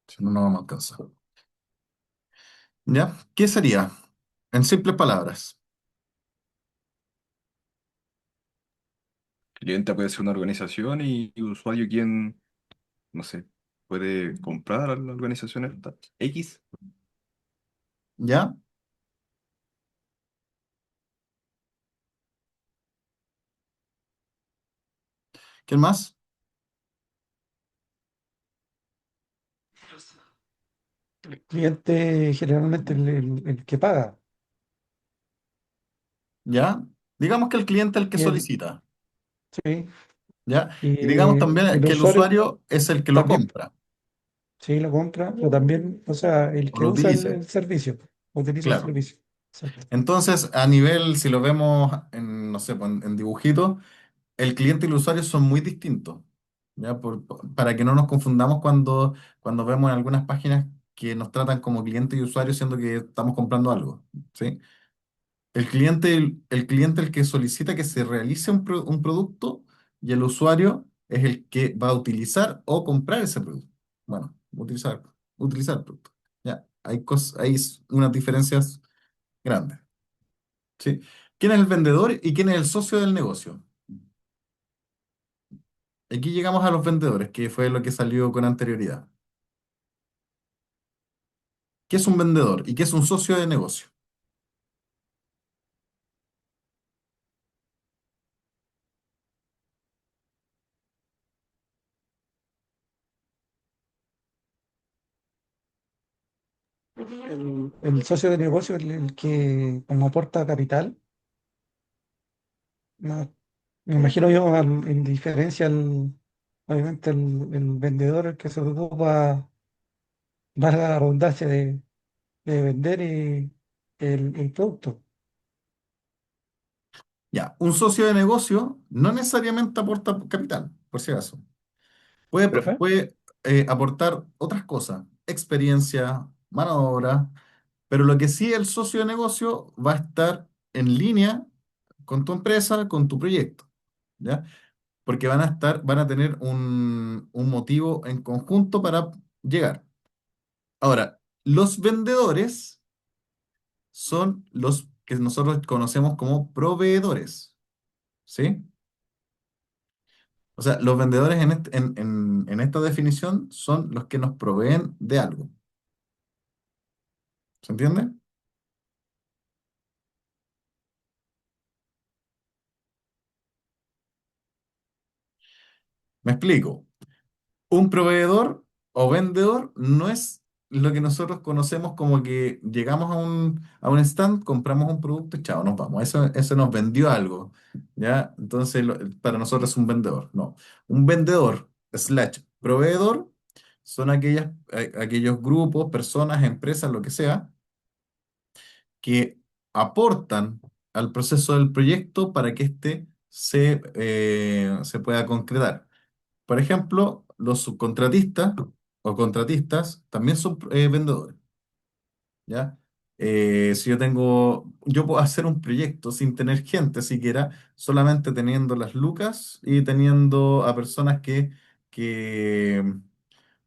si no, no vamos a alcanzar. ¿Ya? ¿Qué sería? En simples palabras. Cliente puede ser una organización y usuario quien, no sé, puede comprar a la organización esta. X. ¿Ya? ¿Quién más? El cliente generalmente el que paga. ¿Ya? Digamos que el cliente es el que Y el, solicita. sí, ¿Ya? y Y digamos también el que el usuario usuario es el que lo también, compra sí, lo compra, pero también, o sea, el o que lo usa utilice. el servicio, utiliza el Claro. servicio. Exacto. Entonces, a nivel, si lo vemos en, no sé, pues, en dibujitos, el cliente y el usuario son muy distintos, ¿ya? Para que no nos confundamos cuando vemos en algunas páginas que nos tratan como cliente y usuario, siendo que estamos comprando algo, ¿sí? El cliente es el que solicita que se realice un producto y el usuario es el que va a utilizar o comprar ese producto. Bueno, utilizar el producto. Ya, hay unas diferencias grandes, ¿sí? ¿Quién es el vendedor y quién es el socio del negocio? Aquí llegamos a los vendedores, que fue lo que salió con anterioridad. ¿Qué es un vendedor y qué es un socio de negocio? El socio de negocio es el que como aporta capital. No, me imagino yo, en diferencia, obviamente, el vendedor el que se ocupa, valga la redundancia, de vender el producto. Ya, un socio de negocio no necesariamente aporta capital, por si acaso. ¿Profe? Puede aportar otras cosas, experiencia, mano de obra, pero lo que sí el socio de negocio va a estar en línea con tu empresa, con tu proyecto, ¿ya? Porque van a tener un motivo en conjunto para llegar. Ahora, los vendedores son los que nosotros conocemos como proveedores, ¿sí? O sea, los vendedores en esta definición son los que nos proveen de algo. ¿Se entiende? Me explico. Un proveedor o vendedor no es lo que nosotros conocemos como que llegamos a un stand, compramos un producto y chao, nos vamos. Eso nos vendió algo, ¿ya? Entonces, para nosotros es un vendedor. No. Un vendedor slash proveedor son aquellos grupos, personas, empresas, lo que sea, que aportan al proceso del proyecto para que éste se pueda concretar. Por ejemplo, los subcontratistas o contratistas también son vendedores, ¿ya? Si yo puedo hacer un proyecto sin tener gente siquiera, solamente teniendo las lucas y teniendo a personas que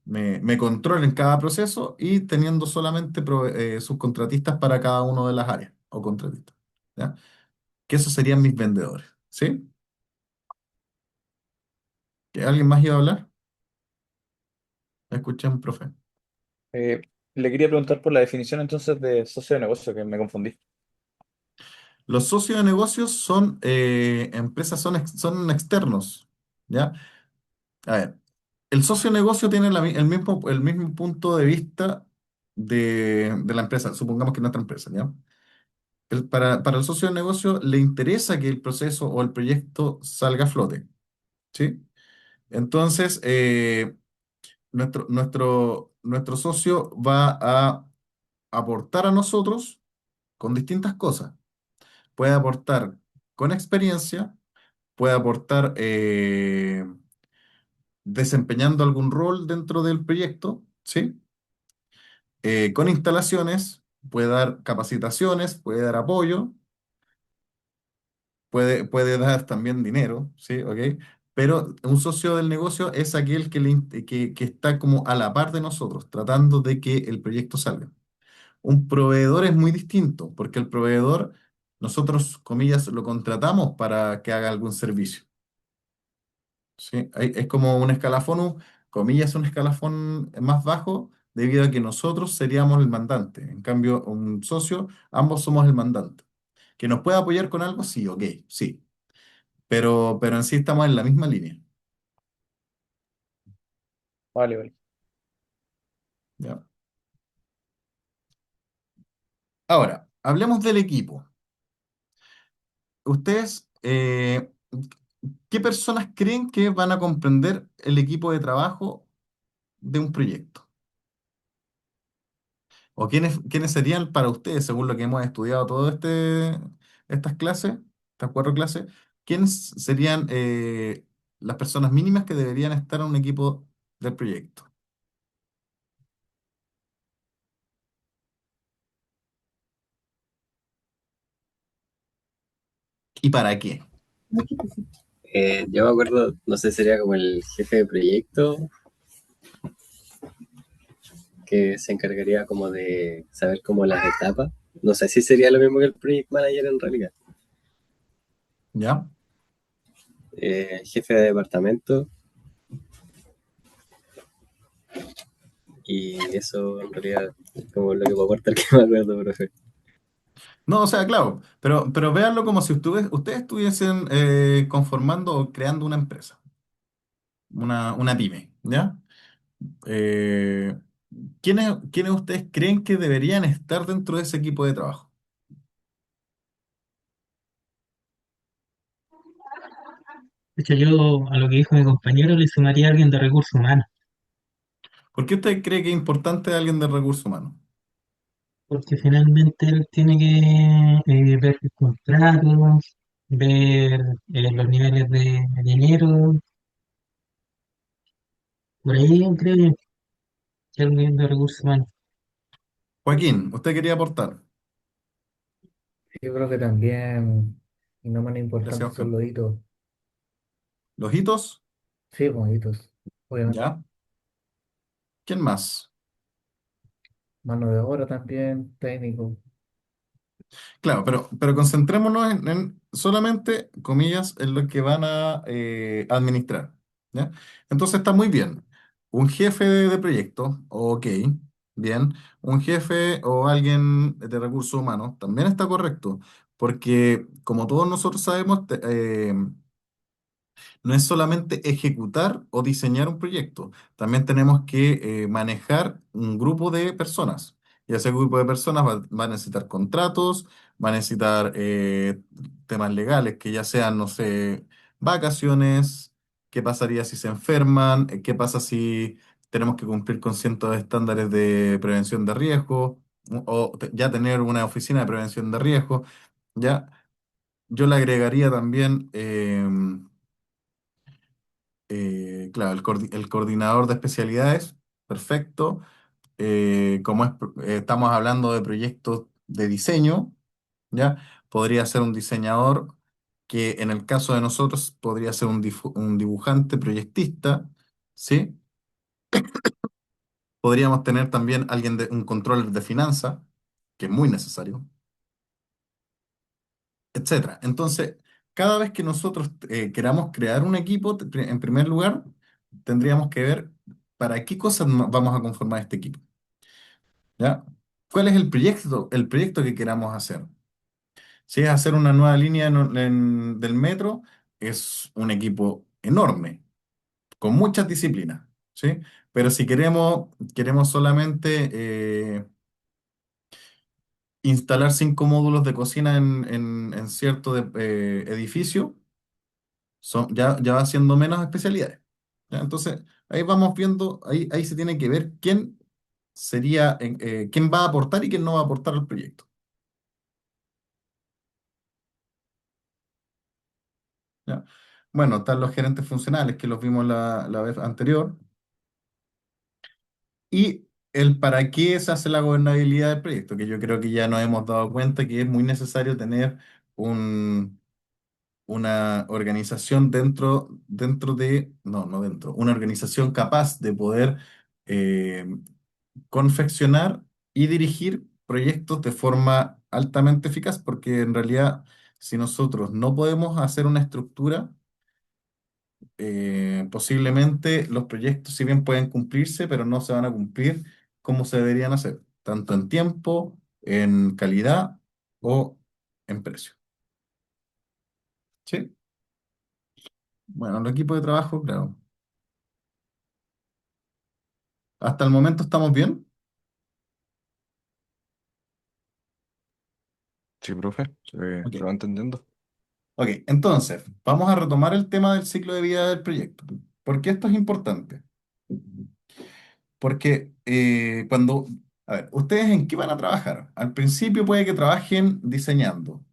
me controlen cada proceso y teniendo solamente subcontratistas para cada una de las áreas o contratistas, ¿ya? Que esos serían mis vendedores, ¿sí? ¿Que alguien más iba a hablar? Escuché a un profe. Eh, Le quería preguntar por la definición entonces de socio de negocio, que me confundí. Los socios de negocios son empresas, son externos, ¿ya? A ver, el socio de negocio tiene el mismo punto de vista de la empresa, supongamos que es nuestra empresa, ¿ya? Para el socio de negocio le interesa que el proceso o el proyecto salga a flote, ¿sí? Entonces, nuestro socio va a aportar a nosotros con distintas cosas. Puede aportar con experiencia, puede aportar desempeñando algún rol dentro del proyecto, ¿sí? Con instalaciones, puede dar capacitaciones, puede dar apoyo, puede dar también dinero, ¿sí? ¿Ok? Pero un socio del negocio es aquel que está como a la par de nosotros, tratando de que el proyecto salga. Un proveedor es muy distinto, porque el proveedor, nosotros, comillas, lo contratamos para que haga algún servicio. ¿Sí? Es como un escalafón, comillas, un escalafón más bajo, debido a que nosotros seríamos el mandante. En cambio, un socio, ambos somos el mandante. ¿Que nos puede apoyar con algo? Sí, ok, sí. Pero en sí estamos en la misma línea. Vale, vale. ¿Ya? Ahora, hablemos del equipo. Ustedes, ¿qué personas creen que van a comprender el equipo de trabajo de un proyecto? ¿O quiénes serían para ustedes, según lo que hemos estudiado todas estas clases, estas 4 clases, quiénes serían las personas mínimas que deberían estar en un equipo del proyecto? ¿Y para qué? Yo me acuerdo, no sé, sería como el jefe de proyecto que se encargaría como de saber como las etapas. No sé si sería lo mismo que el project manager en realidad. ¿Ya? Jefe de departamento y eso en realidad es como lo que puedo aportar que me acuerdo, profe. No, o sea, claro, pero véanlo como si ustedes estuviesen conformando o creando una empresa, una pyme, ¿ya? Eh, ¿quiénes ustedes creen que deberían estar dentro de ese equipo de trabajo? De hecho, yo a lo que dijo mi compañero le sumaría a alguien de recursos humanos, ¿Por qué usted cree que es importante alguien de recursos humanos? porque finalmente él tiene que ver contratos, ver los niveles de dinero, por ahí creo yo, que es un nivel de recursos humanos. Joaquín, ¿usted quería aportar? Yo creo que también, y no menos Gracias, importante, son Oscar. los hitos. ¿Los hitos? Sí, pues hitos, obviamente. ¿Ya? ¿Quién más? Mano de obra también, técnico. Claro, pero concentrémonos en solamente, comillas, en lo que van a administrar. ¿Ya? Entonces está muy bien. Un jefe de proyecto, ok, bien. Un jefe o alguien de recursos humanos, también está correcto, porque como todos nosotros sabemos, no es solamente ejecutar o diseñar un proyecto, también tenemos que manejar un grupo de personas. Y ese grupo de personas va a necesitar contratos, va a necesitar temas legales, que ya sean, no sé, vacaciones, qué pasaría si se enferman, qué pasa si tenemos que cumplir con ciertos estándares de prevención de riesgo, ya tener una oficina de prevención de riesgo, ya. Yo le agregaría también claro, el coordinador de especialidades, perfecto. Como estamos hablando de proyectos de diseño, ¿ya? Podría ser un diseñador que en el caso de nosotros podría ser un dibujante proyectista, ¿sí? Podríamos tener también un controller de finanzas, que es muy necesario, etcétera. Entonces, cada vez que nosotros queramos crear un equipo, en primer lugar, tendríamos que ver para qué cosas vamos a conformar este equipo, ¿ya? ¿Cuál es el proyecto que queramos hacer? Si es hacer una nueva línea del metro, es un equipo enorme, con muchas disciplinas, ¿sí? Pero si queremos solamente instalar 5 módulos de cocina en cierto edificio, ya va siendo menos especialidades. ¿Ya? Entonces, ahí vamos viendo, ahí se tiene que ver quién va a aportar y quién no va a aportar al proyecto. ¿Ya? Bueno, están los gerentes funcionales que los vimos la vez anterior. Y el para qué se hace la gobernabilidad del proyecto, que yo creo que ya nos hemos dado cuenta que es muy necesario tener una organización no dentro, una organización capaz de poder eh, confeccionar y dirigir proyectos de forma altamente eficaz, porque en realidad, si nosotros no podemos hacer una estructura, posiblemente los proyectos, si bien pueden cumplirse, pero no se van a cumplir como se deberían hacer, tanto en tiempo, en calidad o en precio. ¿Sí? Bueno, el equipo de trabajo, claro. Hasta el momento estamos bien. Sí, profe, se Ok. va entendiendo. Ok, entonces, vamos a retomar el tema del ciclo de vida del proyecto. ¿Por qué esto es importante? Porque a ver, ¿ustedes en qué van a trabajar? Al principio puede que trabajen diseñando,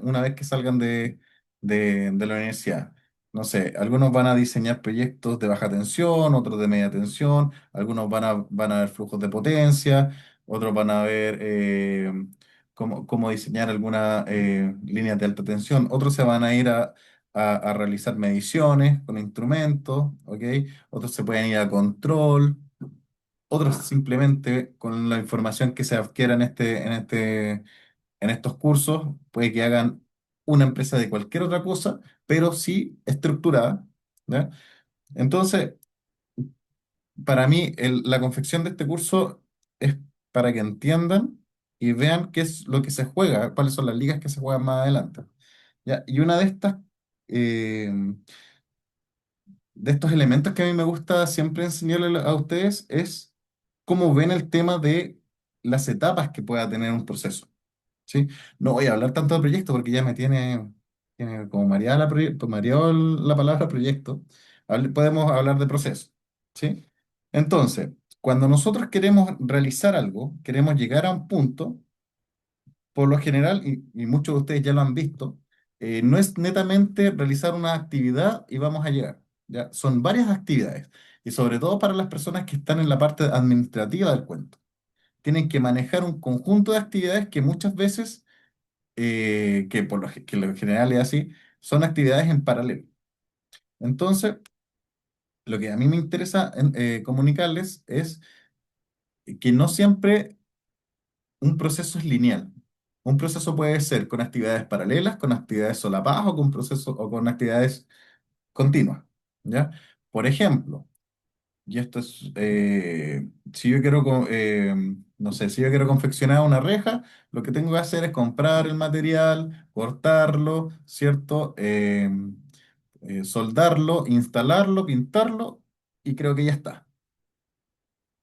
una vez que salgan de la universidad. No sé, algunos van a diseñar proyectos de baja tensión, otros de media tensión, algunos van a ver flujos de potencia, otros van a ver cómo diseñar alguna líneas de alta tensión, otros se van a ir a realizar mediciones con instrumentos, ¿ok? Otros se pueden ir a control, otros simplemente con la información que se adquiera en estos cursos, puede que hagan una empresa de cualquier otra cosa, pero sí estructurada, ¿ya? Entonces, para mí, la confección de este curso es para que entiendan y vean qué es lo que se juega, cuáles son las ligas que se juegan más adelante, ¿ya? Y una eh, de estos elementos que a mí me gusta siempre enseñarles a ustedes es cómo ven el tema de las etapas que pueda tener un proceso, ¿sí? No voy a hablar tanto de proyecto porque ya tiene como mareado la palabra proyecto. Podemos hablar de proceso, ¿sí? Entonces, cuando nosotros queremos realizar algo, queremos llegar a un punto, por lo general, y muchos de ustedes ya lo han visto, no es netamente realizar una actividad y vamos a llegar, ¿ya? Son varias actividades y sobre todo para las personas que están en la parte administrativa del cuento. Tienen que manejar un conjunto de actividades que muchas veces, que lo general es así, son actividades en paralelo. Entonces, lo que a mí me interesa comunicarles es que no siempre un proceso es lineal. Un proceso puede ser con actividades paralelas, con actividades solapadas o con procesos o con actividades continuas, ¿ya? Por ejemplo, y esto es, si yo quiero, no sé, si yo quiero confeccionar una reja, lo que tengo que hacer es comprar el material, cortarlo, ¿cierto? Soldarlo, instalarlo, pintarlo, y creo que ya está.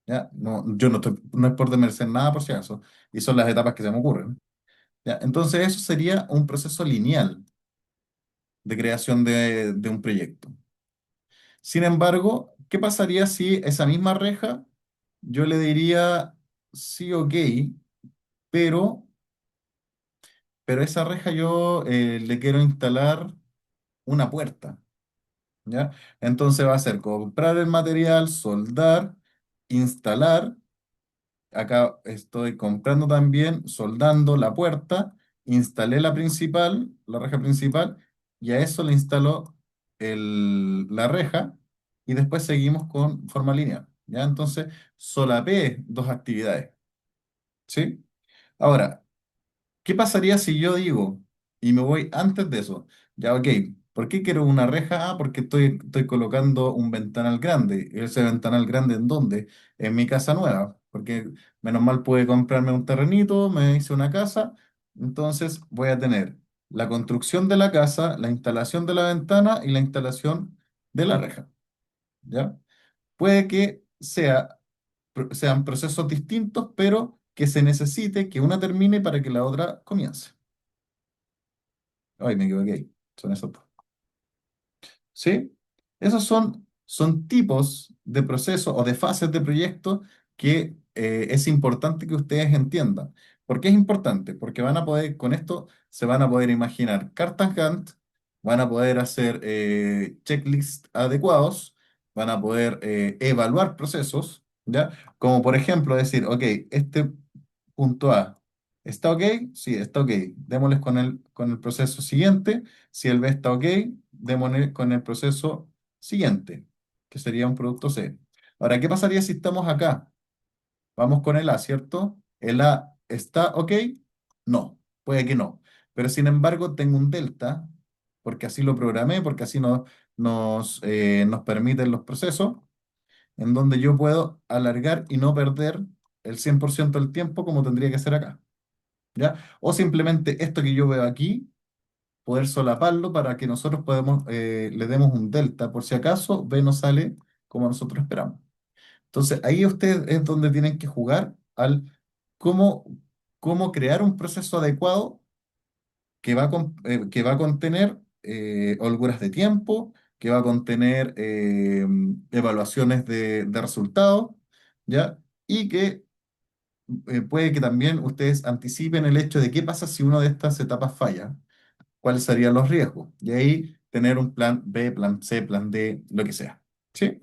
¿Ya? No, yo no, no es por demerecer nada por si acaso, y son las etapas que se me ocurren. ¿Ya? Entonces eso sería un proceso lineal de creación de un proyecto. Sin embargo, ¿qué pasaría si esa misma reja yo le diría sí, ok, pero, pero esa reja yo le quiero instalar una puerta, ¿ya? Entonces va a ser comprar el material, soldar, instalar. Acá estoy comprando también, soldando la puerta, instalé la principal, la reja principal, y a eso le instalo la reja, y después seguimos con forma lineal, ¿ya? Entonces, solapé dos actividades, ¿sí? Ahora, ¿qué pasaría si yo digo, y me voy antes de eso? Ya, ok, ¿por qué quiero una reja? Ah, porque estoy colocando un ventanal grande. ¿Ese ventanal grande en dónde? En mi casa nueva. Porque menos mal pude comprarme un terrenito, me hice una casa. Entonces voy a tener la construcción de la casa, la instalación de la ventana y la instalación de la reja. ¿Ya? Puede que sean procesos distintos, pero que se necesite que una termine para que la otra comience. Ay, me equivoqué. Son esos dos. ¿Sí? Esos son tipos de procesos o de fases de proyectos que es importante que ustedes entiendan. ¿Por qué es importante? Porque van a poder, con esto, se van a poder imaginar cartas Gantt, van a poder hacer checklists adecuados, van a poder evaluar procesos, ¿ya? Como por ejemplo decir, ok, este punto A, ¿está ok? Sí, está ok. Démosles con el proceso siguiente. Si el B está ok, démosle con el proceso siguiente, que sería un producto C. Ahora, ¿qué pasaría si estamos acá? Vamos con el A, ¿cierto? ¿El A está ok? No, puede que no. Pero sin embargo, tengo un delta, porque así lo programé, porque así nos permiten los procesos, en donde yo puedo alargar y no perder el 100% del tiempo como tendría que ser acá. ¿Ya? O simplemente esto que yo veo aquí, poder solaparlo para que nosotros le demos un delta, por si acaso B no sale como nosotros esperamos. Entonces, ahí ustedes es donde tienen que jugar al cómo, cómo crear un proceso adecuado que va a contener holguras de tiempo, que va a contener evaluaciones de resultados, ¿ya? Y que puede que también ustedes anticipen el hecho de qué pasa si una de estas etapas falla, cuáles serían los riesgos. Y ahí tener un plan B, plan C, plan D, lo que sea. ¿Sí?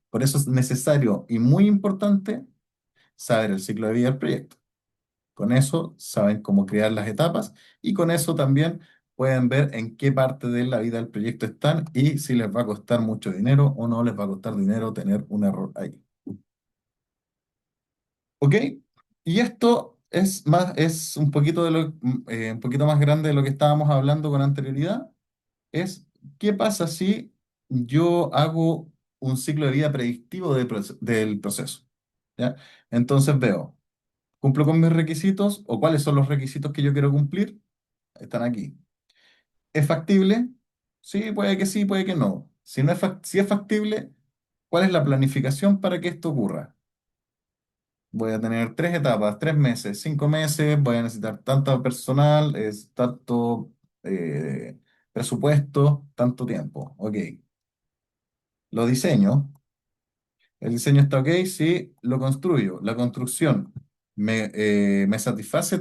Por eso es necesario y muy importante saber el ciclo de vida del proyecto. Con eso saben cómo crear las etapas y con eso también pueden ver en qué parte de la vida del proyecto están y si les va a costar mucho dinero o no les va a costar dinero tener un error ahí. ¿Ok? Y esto es un poquito un poquito más grande de lo que estábamos hablando con anterioridad. Es qué pasa si yo hago un ciclo de vida predictivo del proceso. ¿Ya? Entonces veo, ¿cumplo con mis requisitos o cuáles son los requisitos que yo quiero cumplir? Están aquí. ¿Es factible? Sí, puede que no. Si no es si es factible, ¿cuál es la planificación para que esto ocurra? Voy a tener 3 etapas, 3 meses, 5 meses, voy a necesitar tanto personal, tanto eh, presupuesto, tanto tiempo. Ok. Lo diseño. El diseño está ok, sí, lo construyo. La construcción me satisface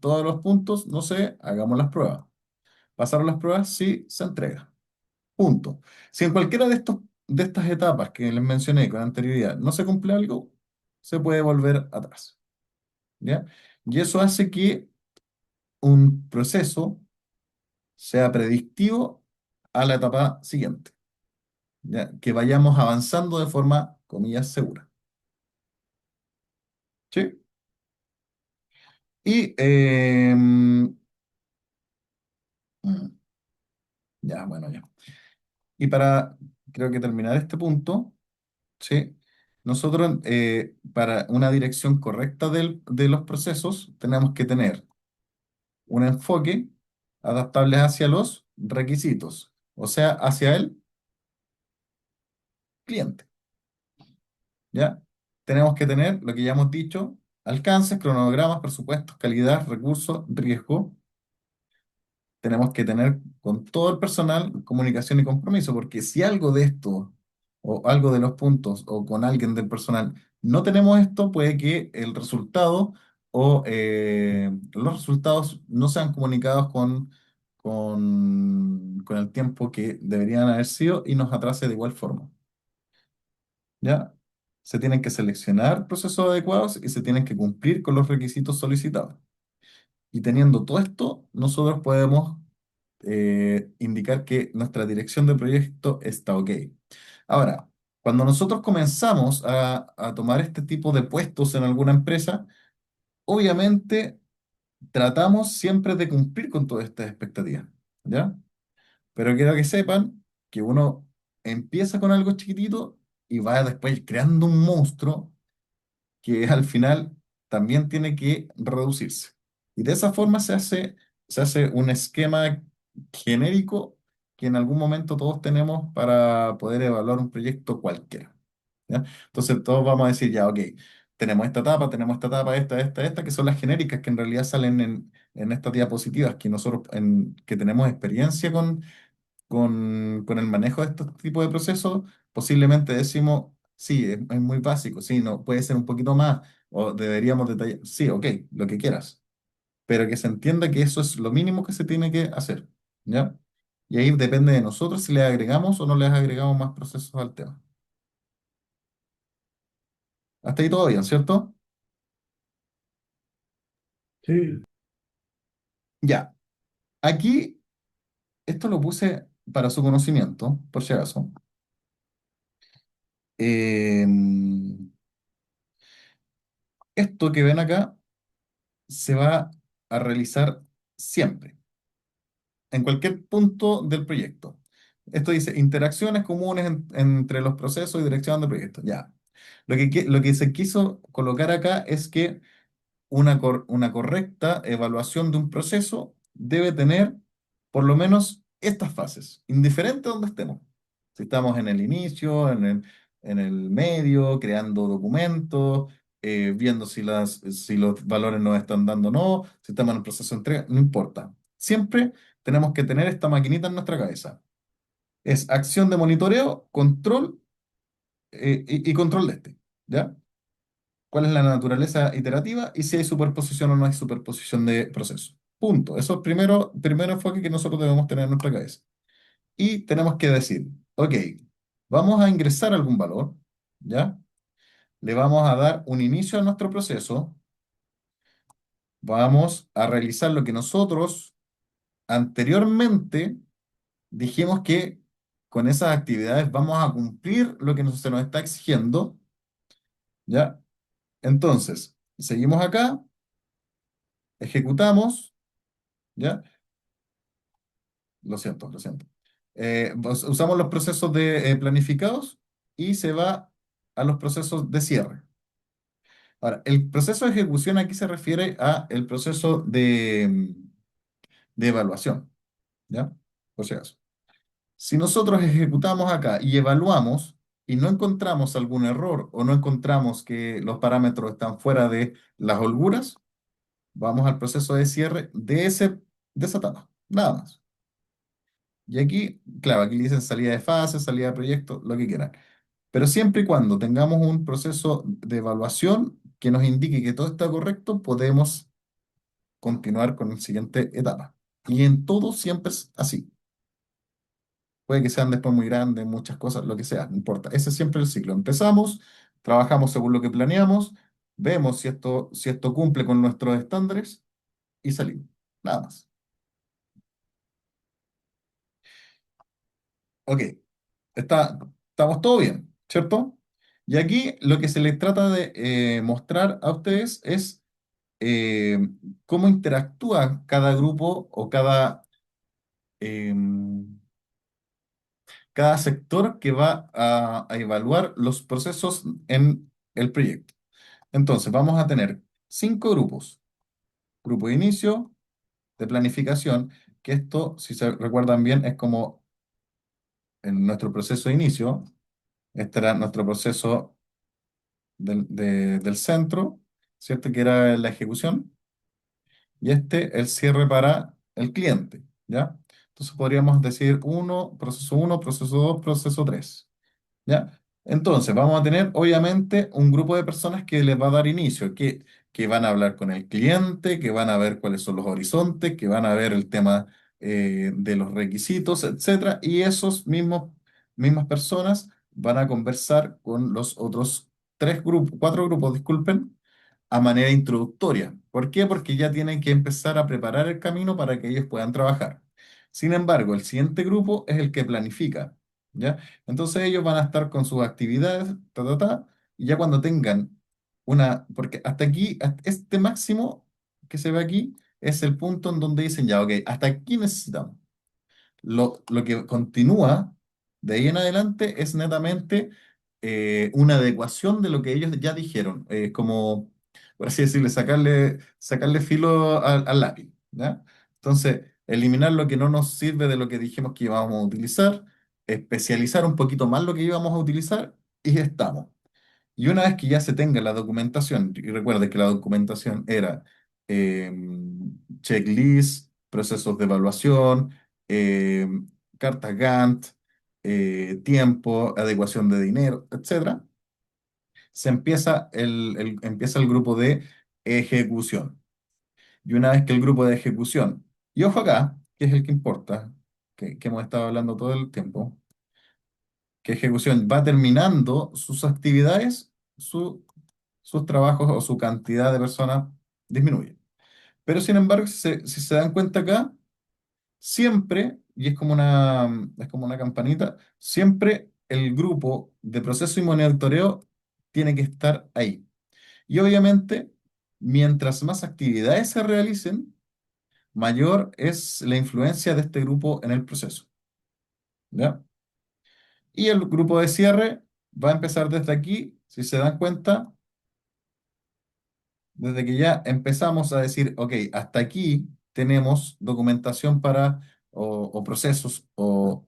todos los puntos, no sé, hagamos las pruebas. ¿Pasaron las pruebas? Sí, se entrega. Punto. Si en cualquiera de estas etapas que les mencioné con anterioridad no se cumple algo, se puede volver atrás. ¿Ya? Y eso hace que un proceso sea predictivo a la etapa siguiente. ¿Ya? Que vayamos avanzando de forma, comillas, segura. ¿Sí? Y, ya, bueno, ya. Y para, creo que terminar este punto, ¿sí? Nosotros, para una dirección correcta de los procesos, tenemos que tener un enfoque adaptable hacia los requisitos, o sea, hacia el cliente, ¿ya? Tenemos que tener lo que ya hemos dicho, alcances, cronogramas, presupuestos, calidad, recursos, riesgo. Tenemos que tener con todo el personal comunicación y compromiso, porque si algo de esto, o algo de los puntos, o con alguien del personal, no tenemos esto, puede que el resultado o los resultados no sean comunicados con el tiempo que deberían haber sido y nos atrase de igual forma. ¿Ya? Se tienen que seleccionar procesos adecuados y se tienen que cumplir con los requisitos solicitados. Y teniendo todo esto, nosotros podemos indicar que nuestra dirección de proyecto está ok. Ahora, cuando nosotros comenzamos a tomar este tipo de puestos en alguna empresa, obviamente tratamos siempre de cumplir con todas estas expectativas, ¿ya? Pero quiero que sepan que uno empieza con algo chiquitito y va después creando un monstruo que al final también tiene que reducirse. Y de esa forma se hace un esquema genérico que en algún momento todos tenemos para poder evaluar un proyecto cualquiera. ¿Ya? Entonces todos vamos a decir, ya, ok, tenemos esta etapa, esta, que son las genéricas que en realidad salen en estas diapositivas, que nosotros que tenemos experiencia con el manejo de estos tipos de procesos, posiblemente decimos, sí, es muy básico, sí, no, puede ser un poquito más, o deberíamos detallar, sí, ok, lo que quieras, pero que se entienda que eso es lo mínimo que se tiene que hacer, ¿ya? Y ahí depende de nosotros si le agregamos o no les agregamos más procesos al tema. Hasta ahí todo bien, ¿cierto? Sí. Ya, aquí esto lo puse para su conocimiento, por si acaso. Esto que ven acá se va a realizar siempre, en cualquier punto del proyecto. Esto dice interacciones comunes entre los procesos y dirección del proyecto. Ya. Lo que se quiso colocar acá es que una correcta evaluación de un proceso debe tener por lo menos estas fases, indiferente de donde estemos. Si estamos en el inicio, en el medio, creando documentos, viendo si los valores nos están dando o no, si estamos en el proceso de entrega, no importa. Siempre tenemos que tener esta maquinita en nuestra cabeza. Es acción de monitoreo, control y control de este. ¿Ya? Cuál es la naturaleza iterativa y si hay superposición o no hay superposición de procesos. Punto. Eso es primer enfoque que nosotros debemos tener en nuestra cabeza. Y tenemos que decir, ok, vamos a ingresar algún valor, ¿ya? Le vamos a dar un inicio a nuestro proceso, vamos a realizar lo que nosotros anteriormente dijimos que con esas actividades vamos a cumplir lo que se nos está exigiendo, ¿ya? Entonces, seguimos acá, ejecutamos, ¿ya? Lo siento, lo siento. Usamos los procesos planificados y se va a los procesos de cierre. Ahora, el proceso de ejecución aquí se refiere a el proceso de evaluación, ¿ya? Por si acaso. Si nosotros ejecutamos acá y evaluamos y no encontramos algún error o no encontramos que los parámetros están fuera de las holguras, vamos al proceso de cierre de esa etapa, nada más. Y aquí, claro, aquí dicen salida de fase, salida de proyecto, lo que quieran. Pero siempre y cuando tengamos un proceso de evaluación que nos indique que todo está correcto, podemos continuar con la siguiente etapa. Y en todo siempre es así. Puede que sean después muy grandes, muchas cosas, lo que sea, no importa. Ese es siempre el ciclo. Empezamos, trabajamos según lo que planeamos, vemos si esto cumple con nuestros estándares y salimos. Nada más. Ok, estamos todo bien, ¿cierto? Y aquí lo que se les trata de mostrar a ustedes es eh, cómo interactúa cada grupo o cada sector que va a evaluar los procesos en el proyecto. Entonces, vamos a tener 5 grupos. Grupo de inicio, de planificación, que esto, si se recuerdan bien, es como en nuestro proceso de inicio. Este era nuestro proceso del centro, ¿cierto? Que era la ejecución. Y este, el cierre para el cliente, ¿ya? Entonces podríamos decir uno, proceso 2, proceso 3. ¿Ya? Entonces, vamos a tener obviamente un grupo de personas que les va a dar inicio, que van a hablar con el cliente, que van a ver cuáles son los horizontes, que van a ver el tema de los requisitos, etcétera, y esos mismas personas van a conversar con los otros 4 grupos, disculpen, a manera introductoria. ¿Por qué? Porque ya tienen que empezar a preparar el camino para que ellos puedan trabajar. Sin embargo, el siguiente grupo es el que planifica, ¿ya? Entonces ellos van a estar con sus actividades, y ya cuando tengan porque hasta aquí, hasta este máximo que se ve aquí, es el punto en donde dicen, ya, ok, hasta aquí necesitamos. Lo que continúa de ahí en adelante es netamente una adecuación de lo que ellos ya dijeron, como, por así decirlo, sacarle filo al lápiz, ¿ya? Entonces, eliminar lo que no nos sirve de lo que dijimos que íbamos a utilizar, especializar un poquito más lo que íbamos a utilizar y ya estamos. Y una vez que ya se tenga la documentación, y recuerde que la documentación era eh, checklist, procesos de evaluación, eh, cartas Gantt, tiempo, adecuación de dinero, etcétera, empieza el grupo de ejecución. Y una vez que el grupo de ejecución, y ojo acá, que es el que importa, que hemos estado hablando todo el tiempo, que ejecución va terminando sus actividades, sus trabajos o su cantidad de personas disminuye. Pero sin embargo, si se dan cuenta acá, siempre, y es como una campanita, siempre el grupo de proceso y monitoreo tiene que estar ahí. Y obviamente, mientras más actividades se realicen, mayor es la influencia de este grupo en el proceso. ¿Ya? Y el grupo de cierre va a empezar desde aquí, si se dan cuenta, desde que ya empezamos a decir, ok, hasta aquí tenemos documentación o procesos o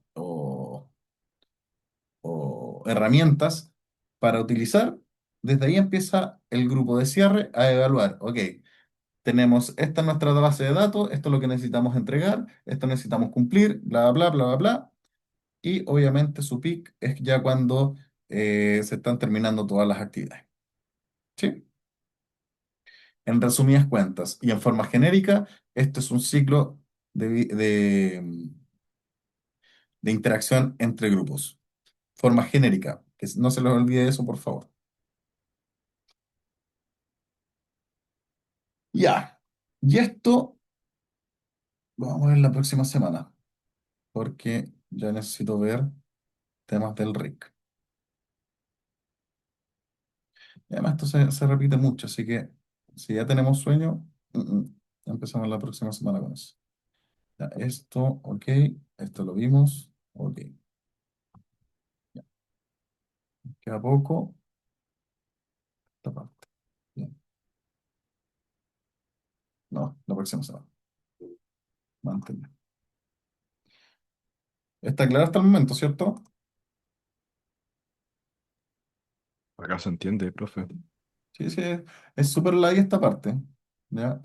herramientas para utilizar. Desde ahí empieza el grupo de cierre a evaluar, ok, esta es nuestra base de datos, esto es lo que necesitamos entregar, esto necesitamos cumplir, bla, bla, bla, bla, bla. Y obviamente su peak es ya cuando se están terminando todas las actividades. ¿Sí? En resumidas cuentas y en forma genérica, esto es un ciclo de interacción entre grupos. Forma genérica, que no se les olvide eso, por favor. Ya. Y esto lo vamos a ver la próxima semana, porque ya necesito ver temas del RIC. Y además esto se repite mucho, así que si ya tenemos sueño, ya empezamos la próxima semana con eso. Ya, esto, ok, esto lo vimos, ok. Ya, queda poco, esta parte. Bien. No, la próxima semana. Mantener. Está claro hasta el momento, ¿cierto? Acá se entiende, profe. Sí, sí, es súper light esta parte, ¿ya?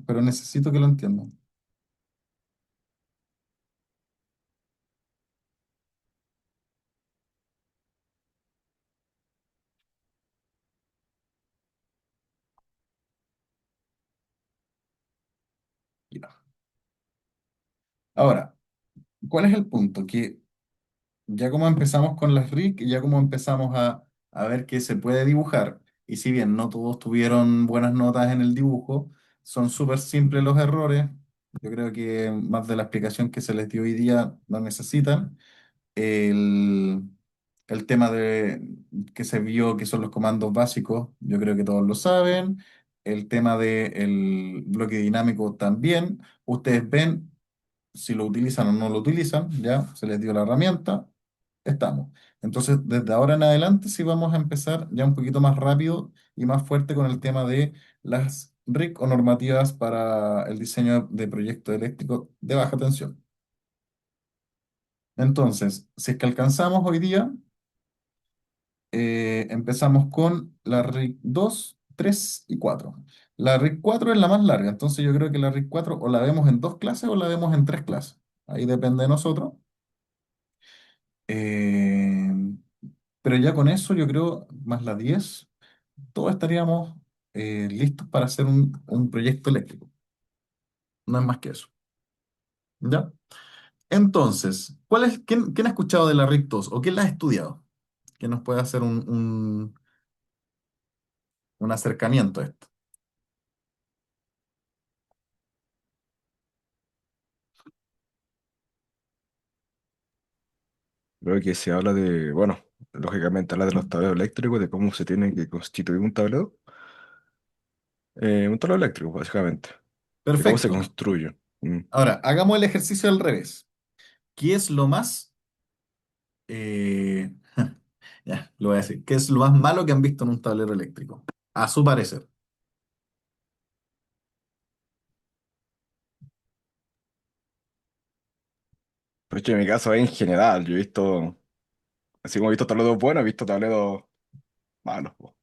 Pero necesito que lo entiendan. Ya. Ahora, ¿cuál es el punto? Que ya como empezamos con las RIC, ya como empezamos a ver que se puede dibujar, y si bien no todos tuvieron buenas notas en el dibujo, son súper simples los errores. Yo creo que más de la explicación que se les dio hoy día no necesitan. El, el tema de que se vio que son los comandos básicos, yo creo que todos lo saben. El tema del bloque dinámico también. Ustedes ven si lo utilizan o no lo utilizan, ya se les dio la herramienta, estamos. Entonces, desde ahora en adelante sí vamos a empezar ya un poquito más rápido y más fuerte con el tema de las RIC o normativas para el diseño de proyectos eléctricos de baja tensión. Entonces, si es que alcanzamos hoy día, empezamos con la RIC 2, 3 y 4. La RIC 4 es la más larga, entonces yo creo que la RIC 4 o la vemos en dos clases o la vemos en tres clases. Ahí depende de nosotros. Eh, pero ya con eso, yo creo, más la 10 todos estaríamos listos para hacer un proyecto eléctrico. No es más que eso. ¿Ya? Entonces, ¿quién ha escuchado de la RIC 2 o quién la ha estudiado? Que nos puede hacer un acercamiento a esto. Creo que se habla de, bueno, lógicamente habla de los tableros eléctricos, de cómo se tiene que constituir un tablero. Un tablero eléctrico, básicamente. De cómo se Perfecto. construye. Ahora, hagamos el ejercicio al revés. ¿Qué es lo más, eh, ya, lo voy a decir, qué es lo más malo que han visto en un tablero eléctrico? A su parecer. De hecho, en mi caso en general, yo he visto, así como he visto tableros buenos, he visto tableros malos, po.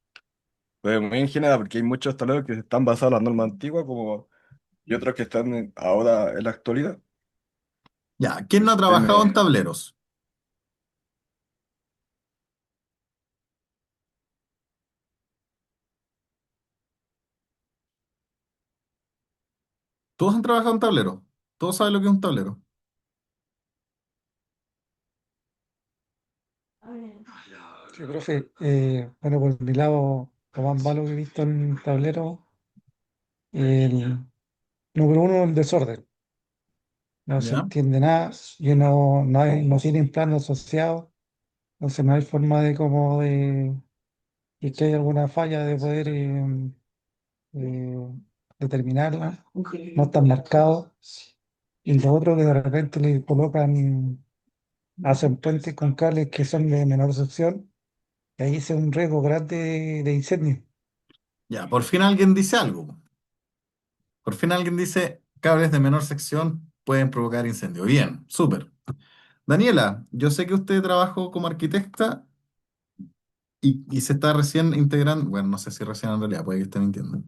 Pero muy en general, porque hay muchos tableros que están basados en la norma antigua, como, y otros que están ahora en la actualidad. Ya, ¿quién no ha Entonces trabajado en tiene, tableros? Todos han trabajado en tablero. Todos saben lo que es un tablero. Sí, profe, bueno, por mi lado, lo más malo que he visto en tablero, el número uno, el desorden. No se ¿Ya? entiende nada, y no tienen plano asociado, entonces no hay forma de como de, y que hay alguna falla de poder eh, determinarla, no están marcados. Y lo otro que de repente le colocan, hacen puentes con cables que son de menor sección, y ahí es un riesgo grande de incendio. Ya, por fin alguien dice algo. Por fin alguien dice, cables de menor sección pueden provocar incendio. Bien, súper. Daniela, yo sé que usted trabajó como arquitecta y se está recién integrando, bueno, no sé si recién en realidad, puede que esté mintiendo,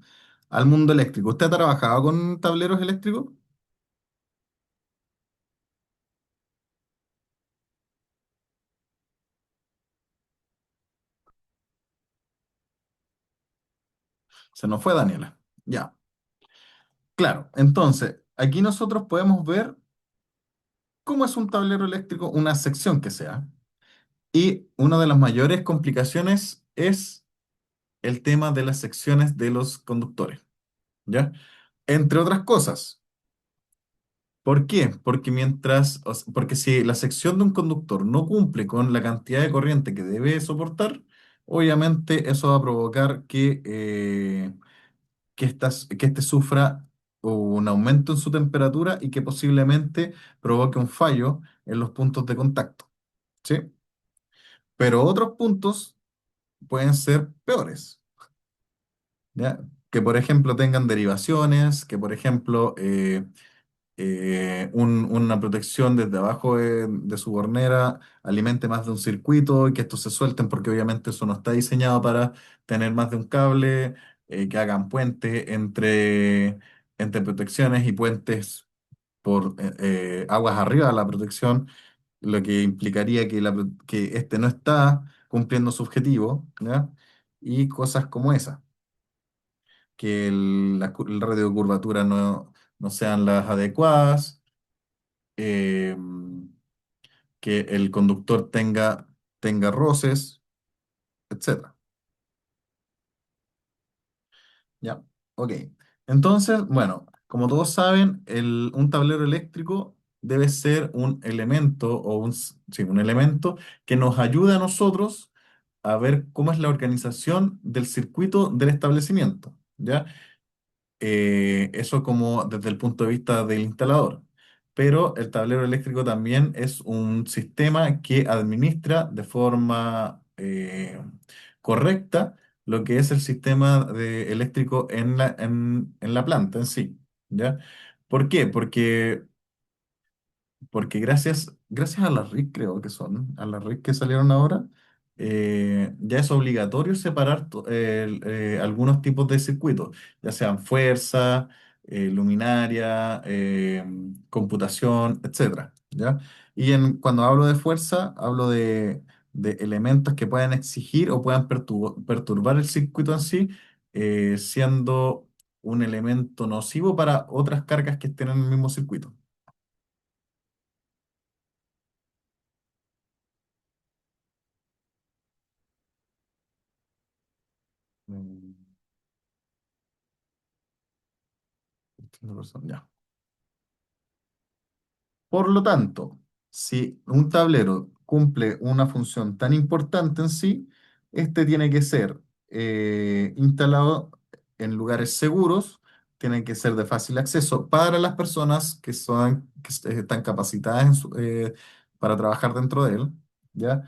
al mundo eléctrico. ¿Usted ha trabajado con tableros eléctricos? Se nos fue Daniela. Ya, claro. Entonces, aquí nosotros podemos ver cómo es un tablero eléctrico, una sección que sea. Y una de las mayores complicaciones es el tema de las secciones de los conductores, ¿ya? Entre otras cosas. ¿Por qué? Porque si la sección de un conductor no cumple con la cantidad de corriente que debe soportar, obviamente eso va a provocar que éste sufra un aumento en su temperatura y que posiblemente provoque un fallo en los puntos de contacto, ¿sí? Pero otros puntos pueden ser peores, ¿ya? Que por ejemplo tengan derivaciones, que por ejemplo una protección desde abajo de su bornera alimente más de un circuito y que estos se suelten porque obviamente eso no está diseñado para tener más de un cable, que hagan puente entre protecciones y puentes por aguas arriba de la protección, lo que implicaría que este no está cumpliendo su objetivo, ¿ya? Y cosas como esa, que la radiocurvatura no sean las adecuadas, eh, que el conductor tenga roces, etcétera. ¿Ya? Ok. Entonces, bueno, como todos saben, un tablero eléctrico debe ser un elemento sí, un elemento que nos ayude a nosotros a ver cómo es la organización del circuito del establecimiento. ¿Ya? Eso como desde el punto de vista del instalador. Pero el tablero eléctrico también es un sistema que administra de forma correcta lo que es el sistema eléctrico en la planta en sí. ¿Ya? ¿Por qué? Porque gracias a las RIC, creo que son, a las RIC que salieron ahora, ya es obligatorio separar algunos tipos de circuitos, ya sean fuerza, luminaria, computación, etcétera, ¿ya? Y cuando hablo de fuerza, hablo de elementos que puedan exigir o puedan perturbar el circuito en sí, siendo un elemento nocivo para otras cargas que estén en el mismo circuito. Mm, Tiene razón, ya. Por lo tanto, si un tablero cumple una función tan importante en sí, este tiene que ser instalado en lugares seguros, tiene que ser de fácil acceso para las personas están capacitadas para trabajar dentro de él, ¿ya?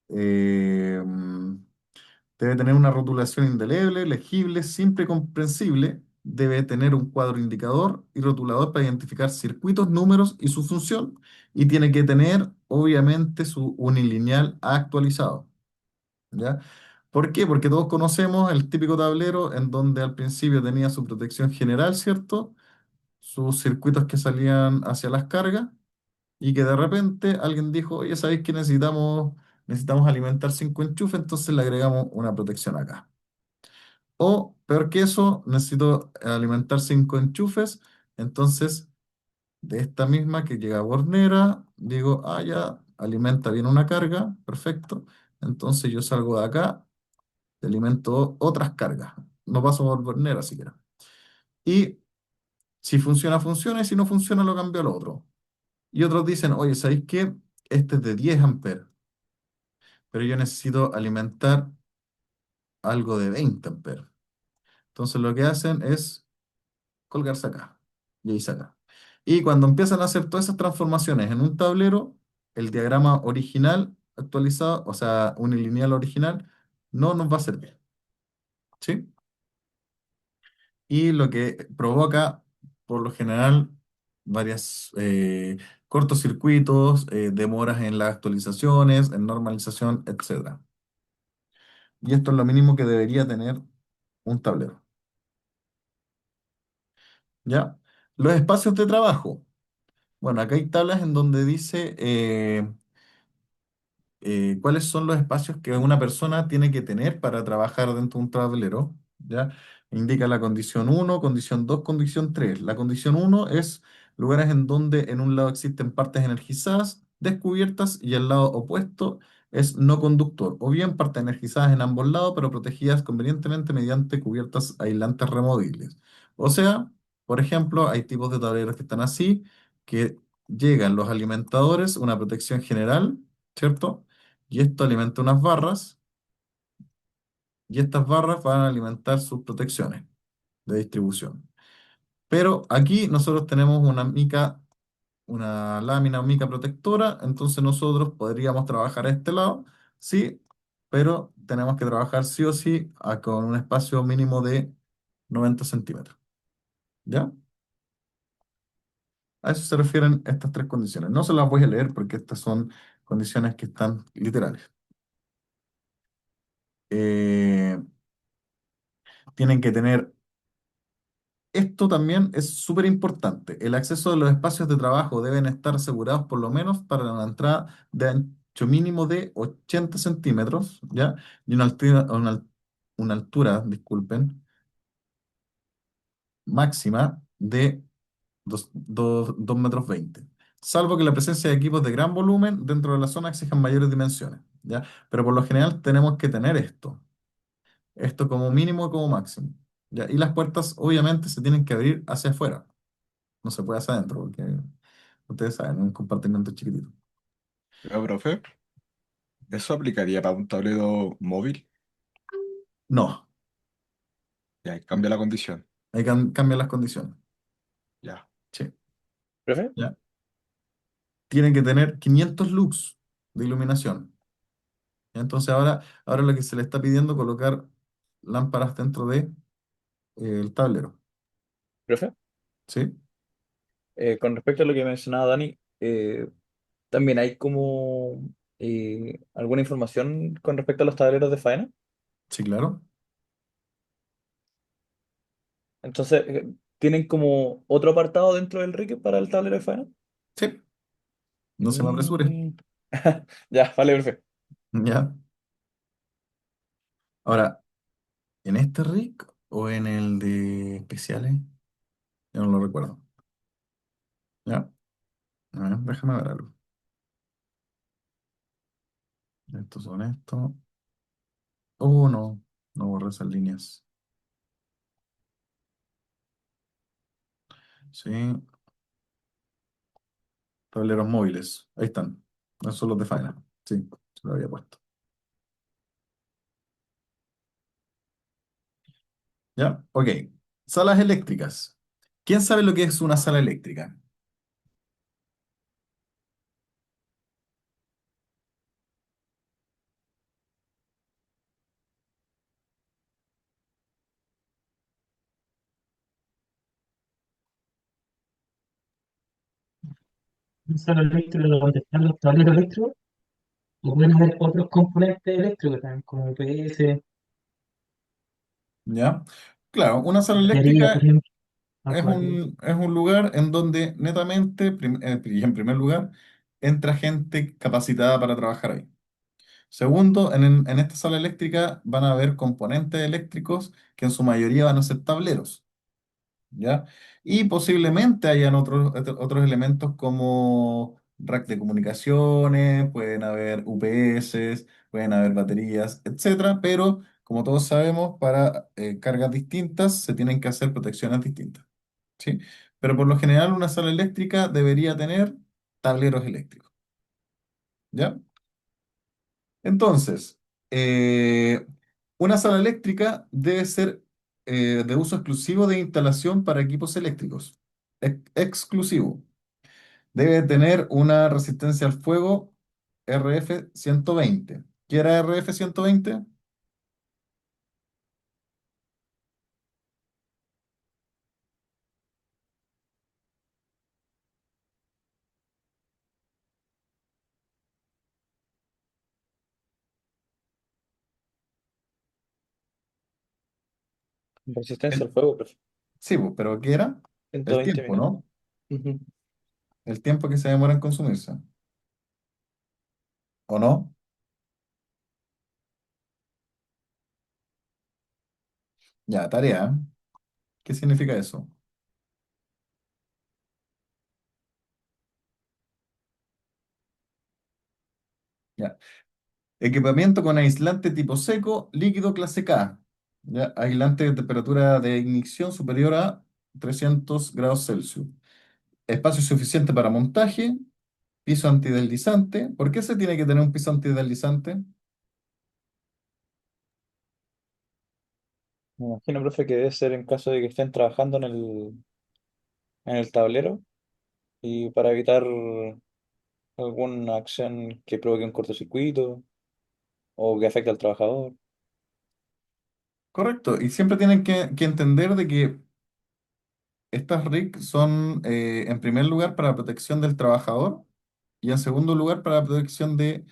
Eh, Debe tener una rotulación indeleble, legible, simple y comprensible. Debe tener un cuadro indicador y rotulador para identificar circuitos, números y su función. Y tiene que tener, obviamente, su unilineal actualizado. ¿Ya? ¿Por qué? Porque todos conocemos el típico tablero en donde al principio tenía su protección general, ¿cierto? Sus circuitos que salían hacia las cargas y que de repente alguien dijo, oye, ¿sabéis que necesitamos alimentar 5 enchufes? Entonces le agregamos una protección acá. O, peor que eso, necesito alimentar 5 enchufes. Entonces, de esta misma que llega a Bornera, digo, ah, ya, alimenta bien una carga, perfecto. Entonces yo salgo de acá, te alimento otras cargas. No paso por Bornera siquiera. Y si funciona, funciona, y si no funciona, lo cambio al otro. Y otros dicen, oye, ¿sabéis qué? Este es de 10 amperes, pero yo necesito alimentar algo de 20 amperes. Entonces lo que hacen es colgarse acá y ahí saca. Y cuando empiezan a hacer todas esas transformaciones en un tablero, el diagrama original actualizado, o sea, unilineal original, no nos va a servir. ¿Sí? Y lo que provoca, por lo general, varias cortocircuitos, demoras en las actualizaciones, en normalización, etcétera. Y esto es lo mínimo que debería tener un tablero. ¿Ya? Los espacios de trabajo. Bueno, acá hay tablas en donde dice cuáles son los espacios que una persona tiene que tener para trabajar dentro de un tablero, ¿ya? Indica la condición uno, condición 2, condición 3. La condición uno es lugares en donde en un lado existen partes energizadas, descubiertas, y el lado opuesto es no conductor, o bien partes energizadas en ambos lados, pero protegidas convenientemente mediante cubiertas aislantes removibles. O sea, por ejemplo, hay tipos de tableros que están así, que llegan los alimentadores, una protección general, ¿cierto? Y esto alimenta unas barras y estas barras van a alimentar sus protecciones de distribución. Pero aquí nosotros tenemos una lámina o mica protectora, entonces nosotros podríamos trabajar a este lado, sí, pero tenemos que trabajar sí o sí con un espacio mínimo de 90 centímetros. ¿Ya? A eso se refieren estas tres condiciones. No se las voy a leer porque estas son condiciones que están literales. Eh, Tienen que tener. Esto también es súper importante. El acceso de los espacios de trabajo deben estar asegurados por lo menos para una entrada de ancho mínimo de 80 centímetros, ¿ya? Y una altura, disculpen, máxima de 2,20 m, salvo que la presencia de equipos de gran volumen dentro de la zona exijan mayores dimensiones, ¿ya? Pero por lo general tenemos que tener esto como mínimo y como máximo, ¿ya? Y las puertas obviamente se tienen que abrir hacia afuera, no se puede hacia adentro, porque ustedes saben, es un compartimento chiquitito. Pero, profe, ¿eso aplicaría para un tablero móvil? No, Ya, cambia la condición. hay que cambiar las condiciones, Ya. sí, ¿Profe? ¿ya? Tienen que tener 500 lux de iluminación. ¿Ya? Entonces ahora lo que se le está pidiendo es colocar lámparas dentro de el tablero, ¿Profe? ¿sí? Con respecto a lo que mencionaba Dani, también hay como alguna información con respecto a los tableros de faena. Sí, claro. Entonces, ¿tienen como otro apartado dentro del RIC para el tablero de faena? Sí, no se me apresure. Mm. Ya, vale, perfecto. ¿Ya? Ahora, ¿en este RIC o en el de especiales? Yo no lo recuerdo. ¿Ya? A ver, déjame ver algo. Estos son estos. Oh, no, no borré esas líneas. Sí, tableros móviles. Ahí están. Esos son los de faena. Sí, se lo había puesto. ¿Ya? Ok. Salas eléctricas. ¿Quién sabe lo que es una sala eléctrica? Un solo eléctrico donde están los tableros eléctricos, o pueden haber otros componentes eléctricos también, como UPS, ¿Ya? Claro, una sala batería, por eléctrica ejemplo, es algo así. es un lugar en donde netamente, y en primer lugar, entra gente capacitada para trabajar ahí. Segundo, en esta sala eléctrica van a haber componentes eléctricos que en su mayoría van a ser tableros, ¿ya? Y posiblemente hayan otros elementos como rack de comunicaciones, pueden haber UPS, pueden haber baterías, etcétera, pero como todos sabemos, para cargas distintas se tienen que hacer protecciones distintas, ¿sí? Pero por lo general una sala eléctrica debería tener tableros eléctricos, ¿ya? Entonces, eh, una sala eléctrica debe ser de uso exclusivo de instalación para equipos eléctricos. Exclusivo. Debe tener una resistencia al fuego RF 120. ¿Qué era RF 120? Resistencia El- al fuego, profe. sí, pues, pero ¿qué era? ciento El veinte tiempo, minutos. ¿no? Ujú. El tiempo que se demora en consumirse. ¿O no? Ya, tarea. ¿Qué significa eso? Ya. Equipamiento con aislante tipo seco, líquido clase K. ¿Ya? Aislante de temperatura de ignición superior a 300 grados Celsius. Espacio suficiente para montaje. Piso antideslizante. ¿Por qué se tiene que tener un piso antideslizante? Me imagino, profe, que debe ser en caso de que estén trabajando en el tablero y para evitar alguna acción que provoque un cortocircuito o que afecte al trabajador. Correcto. Y siempre tienen que entender de que estas RIC son, en primer lugar, para protección del trabajador y en segundo lugar, para protección del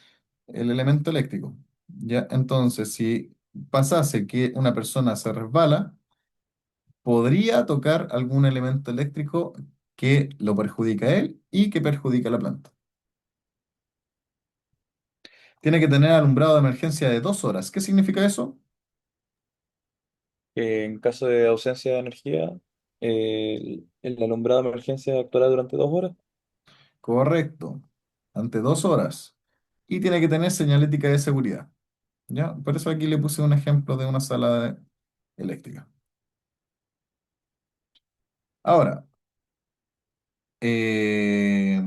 elemento eléctrico. ¿Ya? Entonces, si pasase que una persona se resbala, podría tocar algún elemento eléctrico que lo perjudica a él y que perjudica a la planta. Tiene que tener alumbrado de emergencia de 2 horas. ¿Qué significa eso? Que en caso de ausencia de energía, el alumbrado de emergencia actuará durante 2 horas. Correcto. Ante 2 horas. Y tiene que tener señalética de seguridad. ¿Ya? Por eso aquí le puse un ejemplo de una sala eléctrica. Ahora, eh,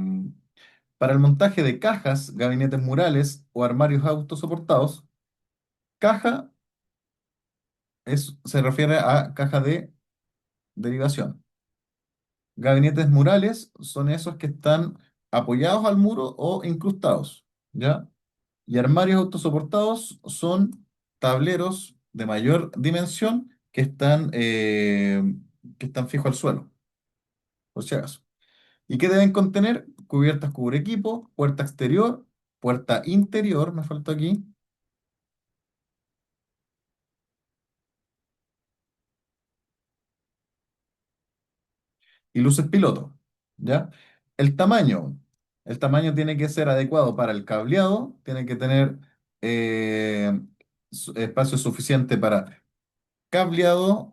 para el montaje de cajas, gabinetes murales o armarios autosoportados, caja se refiere a caja de derivación. Gabinetes murales son esos que están apoyados al muro o incrustados, ¿ya? Y armarios autosoportados son tableros de mayor dimensión que están fijos al suelo, por si acaso. ¿Y qué deben contener? Cubiertas cubre equipo, puerta exterior, puerta interior, me falta aquí, y luces piloto, ¿ya? El tamaño. El tamaño tiene que ser adecuado para el cableado, tiene que tener espacio suficiente para cableado,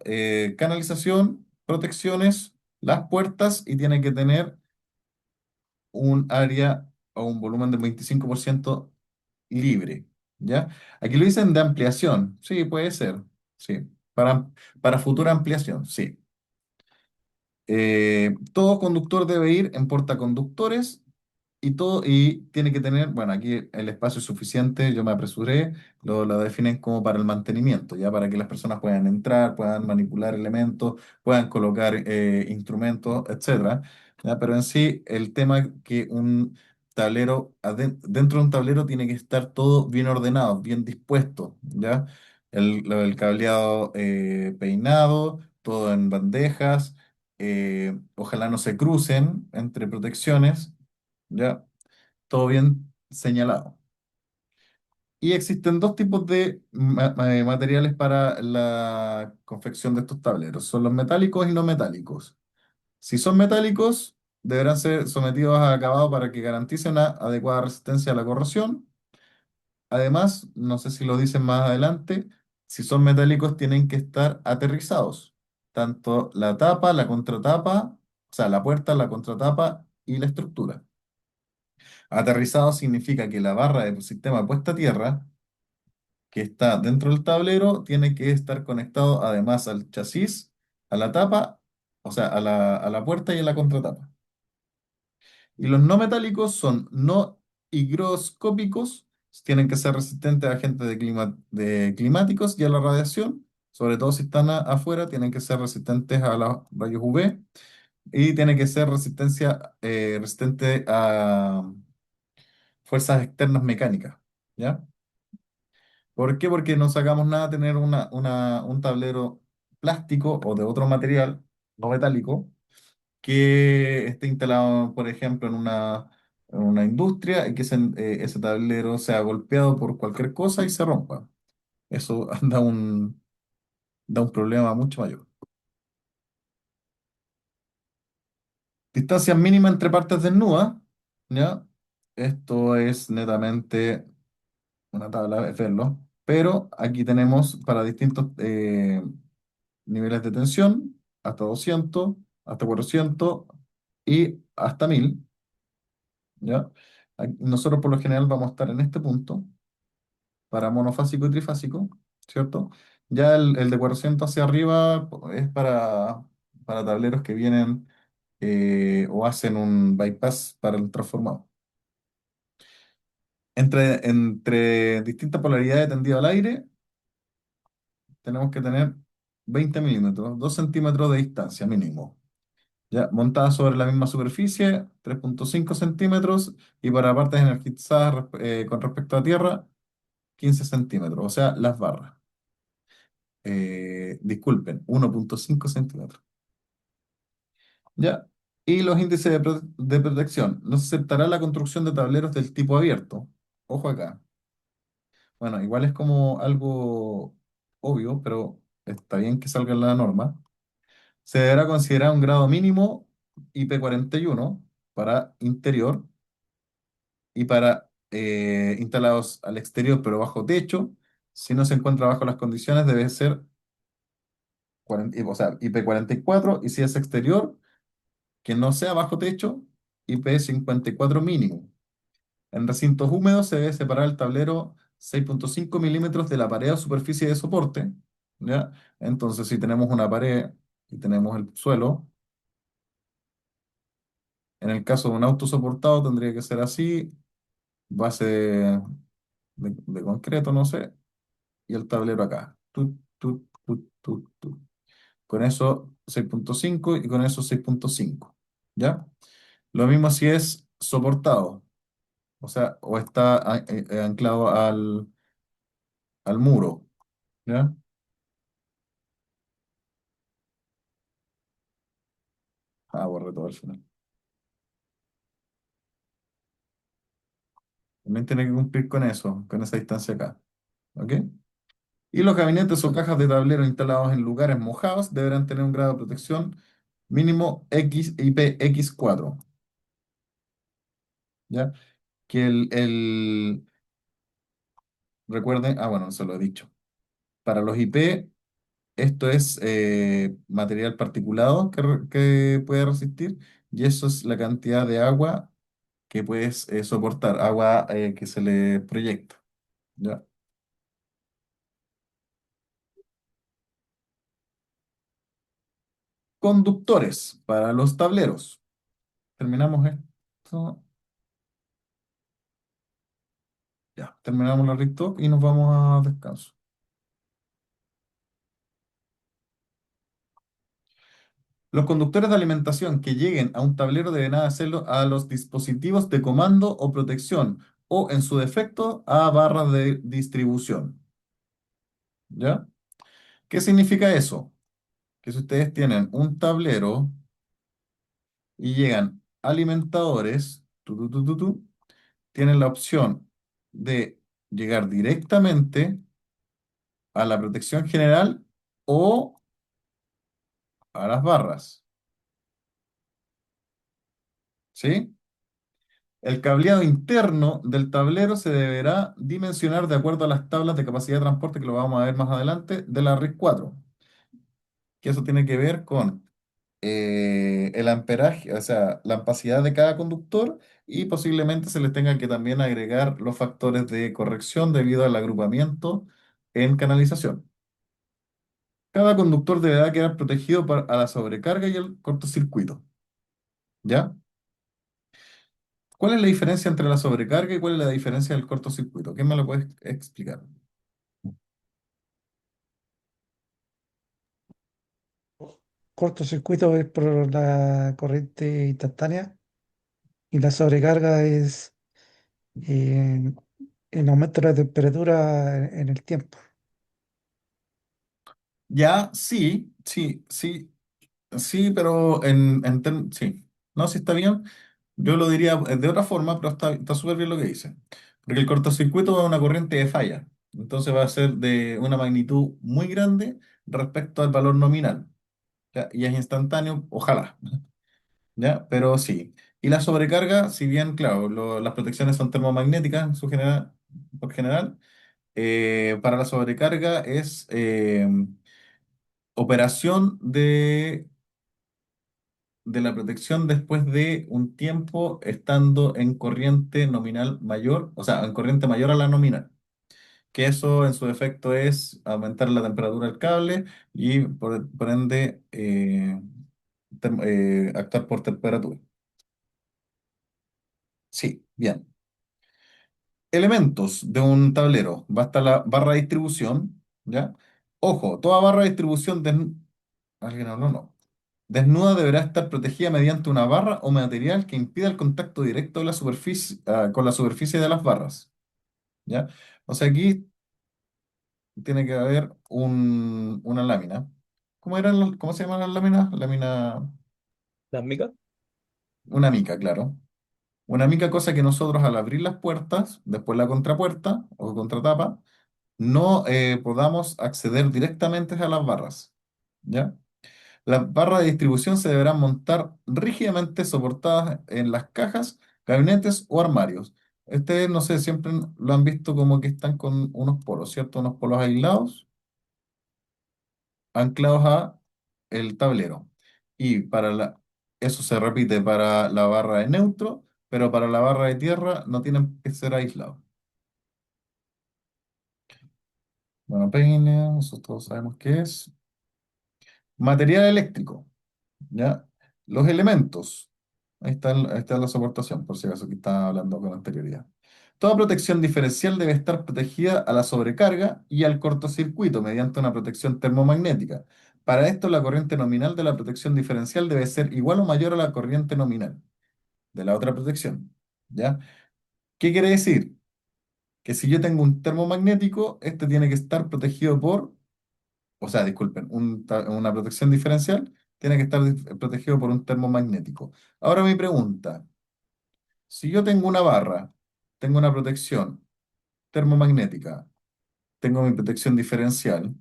canalización, protecciones, las puertas y tiene que tener un área o un volumen del 25% libre, ¿ya? Aquí lo dicen de ampliación, sí, puede ser, sí, para futura ampliación, sí. Todo conductor debe ir en portaconductores y tiene que tener, bueno, aquí el espacio es suficiente, yo me apresuré, lo definen como para el mantenimiento, ya para que las personas puedan entrar, puedan manipular elementos, puedan colocar instrumentos, etcétera. ¿Ya? Pero en sí, el tema que un tablero, dentro de un tablero tiene que estar todo bien ordenado, bien dispuesto, ¿ya? El cableado peinado, todo en bandejas, ojalá no se crucen entre protecciones. ¿Ya? Todo bien señalado. Y existen dos tipos de materiales para la confección de estos tableros. Son los metálicos y no metálicos. Si son metálicos, deberán ser sometidos a acabado para que garanticen una adecuada resistencia a la corrosión. Además, no sé si lo dicen más adelante, si son metálicos tienen que estar aterrizados. Tanto la tapa, la contratapa, o sea, la puerta, la contratapa y la estructura. Aterrizado significa que la barra del sistema puesta a tierra, que está dentro del tablero, tiene que estar conectado además al chasis, a la tapa, o sea, a la puerta y a la contratapa. Y los no metálicos son no higroscópicos, tienen que ser resistentes a agentes de climáticos y a la radiación, sobre todo si están afuera, tienen que ser resistentes a los rayos UV y tienen que ser resistente a fuerzas externas mecánicas. ¿Ya? ¿Por qué? Porque no sacamos nada tener un tablero plástico o de otro material no metálico que esté instalado, por ejemplo, en una industria y que ese tablero sea golpeado por cualquier cosa y se rompa. Eso da un problema mucho mayor. Distancia mínima entre partes desnudas, ¿ya? Esto es netamente una tabla de verlo, pero aquí tenemos para distintos niveles de tensión, hasta 200, hasta 400 y hasta 1000, ¿ya? Nosotros por lo general vamos a estar en este punto para monofásico y trifásico, ¿cierto? Ya el de 400 hacia arriba es para tableros que vienen o hacen un bypass para el transformado. Entre distintas polaridades tendido al aire, tenemos que tener 20 milímetros, 2 centímetros de distancia mínimo. Ya, montada sobre la misma superficie, 3,5 centímetros, y para partes energizadas con respecto a tierra, 15 centímetros, o sea, las barras. Disculpen, 1,5 centímetros. Ya, y los índices de protección. No se aceptará la construcción de tableros del tipo abierto. Ojo acá. Bueno, igual es como algo obvio, pero está bien que salga en la norma. Se deberá considerar un grado mínimo IP41 para interior y para instalados al exterior pero bajo techo. Si no se encuentra bajo las condiciones, debe ser o sea, IP44, y si es exterior, que no sea bajo techo, IP54 mínimo. En recintos húmedos se debe separar el tablero 6,5 milímetros de la pared o superficie de soporte, ¿ya? Entonces, si tenemos una pared y tenemos el suelo, en el caso de un auto soportado tendría que ser así, base de concreto, no sé, y el tablero acá. Tut, tut, tut, tut, tut. Con eso 6,5 y con eso 6,5, ¿ya? Lo mismo si es soportado, o sea, o está anclado al muro, ¿ya? Ah, borré todo al final. También tiene que cumplir con eso, con esa distancia acá, ¿ok? Y los gabinetes o cajas de tablero instalados en lugares mojados deberán tener un grado de protección mínimo X IPX4, ¿ya? Que recuerden, bueno, se lo he dicho. Para los IP, esto es material particulado que puede resistir, y eso es la cantidad de agua que puedes soportar, agua que se le proyecta, ¿ya? Conductores para los tableros. Terminamos esto. Ya, terminamos la recto y nos vamos a descanso. Los conductores de alimentación que lleguen a un tablero deben hacerlo a los dispositivos de comando o protección o, en su defecto, a barras de distribución. ¿Ya? ¿Qué significa eso? Que si ustedes tienen un tablero y llegan alimentadores, tienen la opción de llegar directamente a la protección general o a las barras. ¿Sí? El cableado interno del tablero se deberá dimensionar de acuerdo a las tablas de capacidad de transporte que lo vamos a ver más adelante de la RIS 4, que eso tiene que ver con el amperaje, o sea, la capacidad de cada conductor, y posiblemente se les tenga que también agregar los factores de corrección debido al agrupamiento en canalización. Cada conductor deberá quedar protegido a la sobrecarga y el cortocircuito. ¿Ya? ¿Cuál es la diferencia entre la sobrecarga y cuál es la diferencia del cortocircuito? ¿Quién me lo puede explicar? Cortocircuito es por la corriente instantánea y la sobrecarga es eh, el aumento de la temperatura en el tiempo. Ya, sí, sí, sí, sí, pero sí. No, sí está bien. Yo lo diría de otra forma, pero está súper bien lo que dice. Porque el cortocircuito es una corriente de falla. Entonces va a ser de una magnitud muy grande respecto al valor nominal. ¿Ya? Y es instantáneo, ojalá. ¿Ya? Pero sí. Y la sobrecarga, si bien, claro, las protecciones son termomagnéticas por general, para la sobrecarga es operación de la protección después de un tiempo estando en corriente nominal mayor, o sea, en corriente mayor a la nominal. Que eso en su efecto es aumentar la temperatura del cable y por ende actuar por temperatura. Sí, bien. Elementos de un tablero. Va a estar la barra de distribución, ¿ya? Ojo, toda barra de distribución ¿Alguien habló? No. Desnuda deberá estar protegida mediante una barra o material que impida el contacto directo de la superficie, con la superficie de las barras, ¿ya? O sea, aquí tiene que haber una lámina. ¿Cómo se llaman las láminas? ¿Las micas? Una mica, claro. Una mica, cosa que nosotros al abrir las puertas, después la contrapuerta o contratapa, no podamos acceder directamente a las barras, ¿ya? Las barras de distribución se deberán montar rígidamente soportadas en las cajas, gabinetes o armarios. Ustedes, no sé, siempre lo han visto como que están con unos polos, ¿cierto? Unos polos aislados, anclados a el tablero. Y eso se repite para la barra de neutro, pero para la barra de tierra no tienen que ser aislados. Bueno, peine, eso todos sabemos qué es. Material eléctrico, ¿ya? Los elementos. Ahí está la soportación, por si acaso que estaba hablando con anterioridad. Toda protección diferencial debe estar protegida a la sobrecarga y al cortocircuito mediante una protección termomagnética. Para esto, la corriente nominal de la protección diferencial debe ser igual o mayor a la corriente nominal de la otra protección. ¿Ya? ¿Qué quiere decir? Que si yo tengo un termomagnético, este tiene que estar protegido por, o sea, disculpen, una protección diferencial tiene que estar protegido por un termomagnético. Ahora mi pregunta, si yo tengo una barra, tengo una protección termomagnética, tengo mi protección diferencial,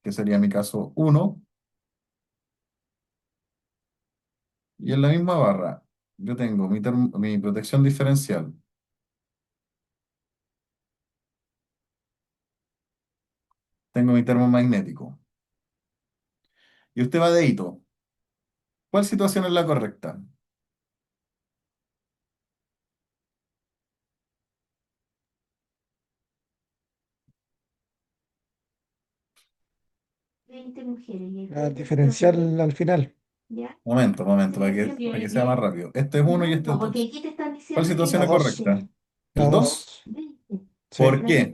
que sería mi caso uno, y en la misma barra yo tengo mi protección diferencial, tengo mi termomagnético, y usted va de hito. ¿Cuál situación es la correcta? La diferencial al final. Momento, para que sea más rápido. Este es uno y este es dos. ¿Cuál situación La es 2. correcta? La ¿El 2? 2. ¿Por Sí. qué?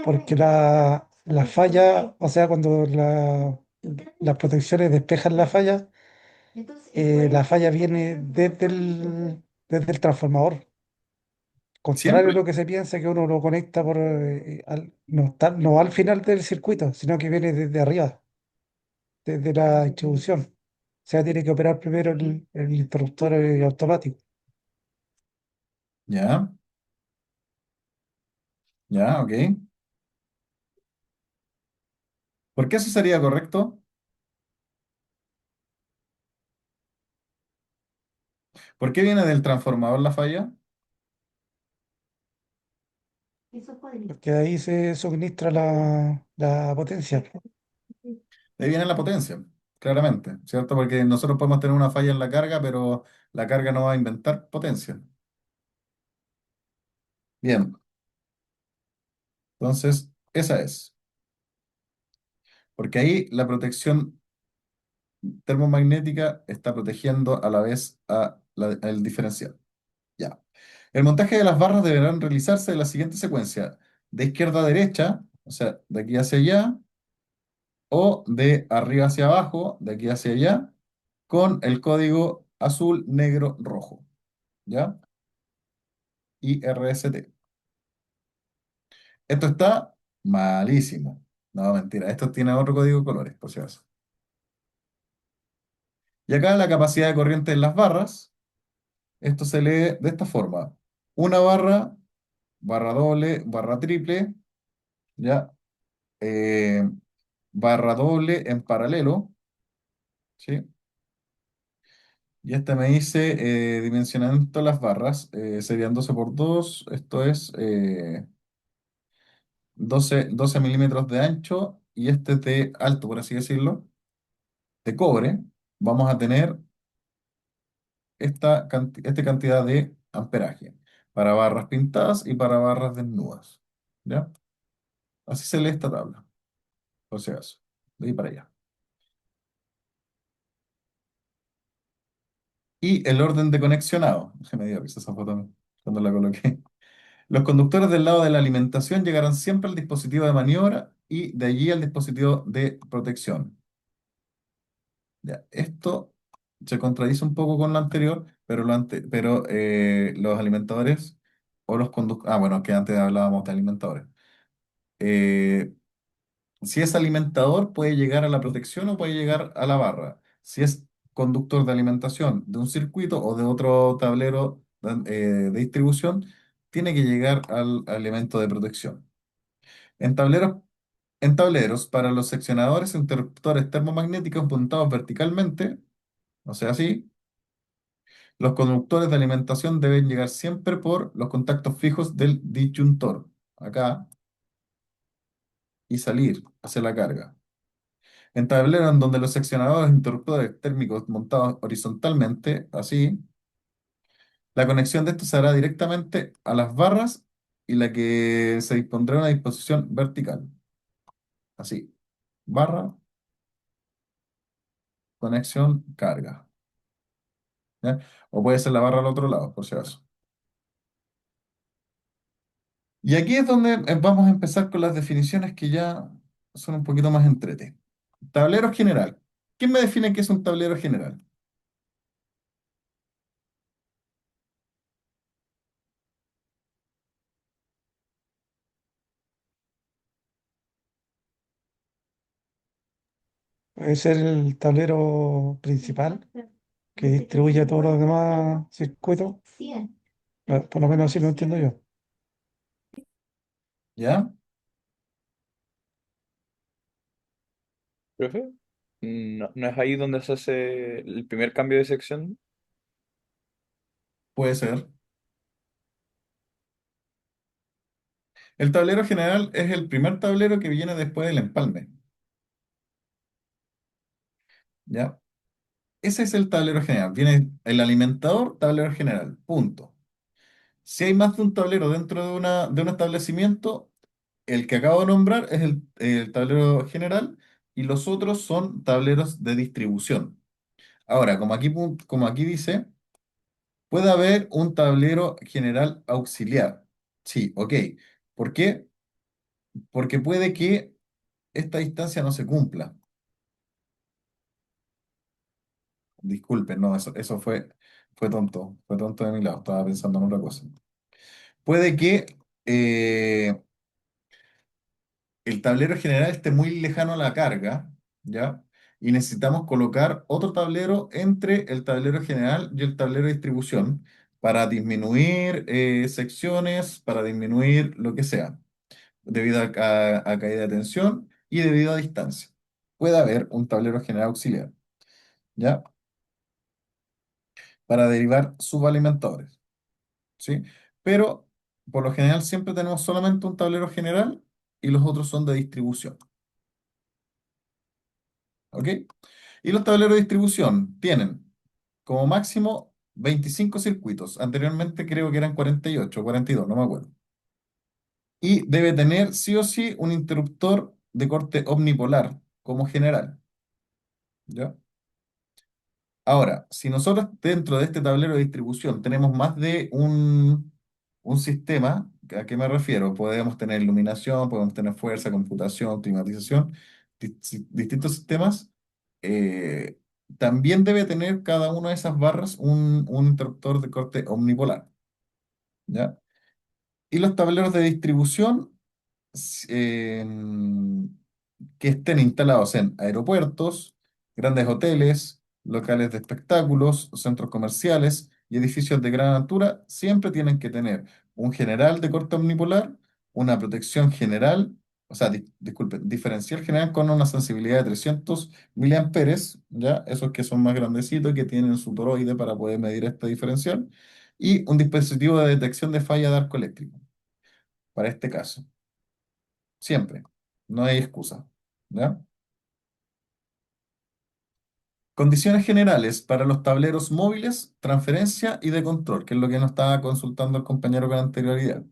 Porque la falla, o sea, cuando las protecciones despejan la falla viene desde el transformador. Contrario a Siempre. lo que se piensa que uno lo conecta no al final del circuito, sino que viene desde arriba, desde la distribución. O sea, tiene que operar primero el interruptor automático. Ya, ya, ok. ¿Por qué eso sería correcto? ¿Por qué viene del transformador la falla? Porque ahí se suministra la potencia. De ahí viene la potencia, claramente, ¿cierto? Porque nosotros podemos tener una falla en la carga, pero la carga no va a inventar potencia. Bien, entonces, esa es. Porque ahí la protección termomagnética está protegiendo a la vez al diferencial. Ya. El montaje de las barras deberán realizarse de la siguiente secuencia: de izquierda a derecha, o sea, de aquí hacia allá, o de arriba hacia abajo, de aquí hacia allá, con el código azul, negro, rojo. ¿Ya? IRST. Esto está malísimo. No, mentira. Esto tiene otro código de colores, por si acaso. Y acá la capacidad de corriente en las barras, esto se lee de esta forma. Una barra, barra doble, barra triple, ¿ya? Eh, barra doble en paralelo, ¿sí? Y este me dice dimensionamiento de las barras, serían 12 por 2, esto es 12 milímetros de ancho, y este es de alto, por así decirlo, de cobre. Vamos a tener esta cantidad de amperaje para barras pintadas y para barras desnudas. ¿Ya? Así se lee esta tabla, por si acaso, de ahí para allá. Y el orden de conexionado. Me dio risa esa foto cuando la coloqué. Los conductores del lado de la alimentación llegarán siempre al dispositivo de maniobra y de allí al dispositivo de protección. Ya, esto se contradice un poco con lo anterior, pero los alimentadores o los conductores, bueno, que antes hablábamos de alimentadores. Eh, si es alimentador, puede llegar a la protección o puede llegar a la barra. Si es conductor de alimentación de un circuito o de otro tablero de distribución, tiene que llegar al elemento de protección. En tableros, en tableros, para los seccionadores e interruptores termomagnéticos montados verticalmente, o sea, así, los conductores de alimentación deben llegar siempre por los contactos fijos del disyuntor, acá, y salir hacia la carga. En tableros en donde los seccionadores e interruptores térmicos montados horizontalmente, así, la conexión de estos se hará directamente a las barras y la que se dispondrá en una disposición vertical. Así, barra, conexión, carga. ¿Ya? O puede ser la barra al otro lado, por si acaso. Y aquí es donde vamos a empezar con las definiciones que ya son un poquito más entrete. Tablero general. ¿Quién me define qué es un tablero general? Puede ser el tablero principal que distribuye a todos los demás circuitos. Por lo menos así lo entiendo yo. ¿Ya? ¿Profe? ¿No es ahí donde se hace el primer cambio de sección? Puede ser. El tablero general es el primer tablero que viene después del empalme. ¿Ya? Ese es el tablero general. Viene el alimentador, tablero general. Punto. Si hay más de un tablero dentro de un establecimiento, el que acabo de nombrar es el tablero general y los otros son tableros de distribución. Ahora, como aquí dice, puede haber un tablero general auxiliar. Sí, ok. ¿Por qué? Porque puede que esta distancia no se cumpla. Disculpen, no, eso fue tonto de mi lado, estaba pensando en otra cosa. Puede que el tablero general esté muy lejano a la carga, ¿ya? Y necesitamos colocar otro tablero entre el tablero general y el tablero de distribución para disminuir secciones, para disminuir lo que sea, debido a caída de tensión y debido a distancia. Puede haber un tablero general auxiliar, ¿ya? Para derivar subalimentadores, ¿sí? Pero por lo general siempre tenemos solamente un tablero general y los otros son de distribución, ¿ok? Y los tableros de distribución tienen como máximo 25 circuitos. Anteriormente creo que eran 48 o 42, no me acuerdo. Y debe tener sí o sí un interruptor de corte omnipolar como general, ¿ya? Ahora, si nosotros dentro de este tablero de distribución tenemos más de un sistema, ¿a qué me refiero? Podemos tener iluminación, podemos tener fuerza, computación, climatización, distintos sistemas. eh, También debe tener cada una de esas barras un interruptor de corte omnipolar, ¿ya? Y los tableros de distribución eh, que estén instalados en aeropuertos, grandes hoteles, locales de espectáculos, centros comerciales y edificios de gran altura, siempre tienen que tener un general de corte omnipolar, una protección general, o sea, disculpe, diferencial general con una sensibilidad de 300 miliamperes, ¿ya? Esos que son más grandecitos y que tienen su toroide para poder medir este diferencial, y un dispositivo de detección de falla de arco eléctrico, para este caso. Siempre. No hay excusa. ¿Ya? Condiciones generales para los tableros móviles, transferencia y de control, que es lo que nos estaba consultando el compañero con anterioridad.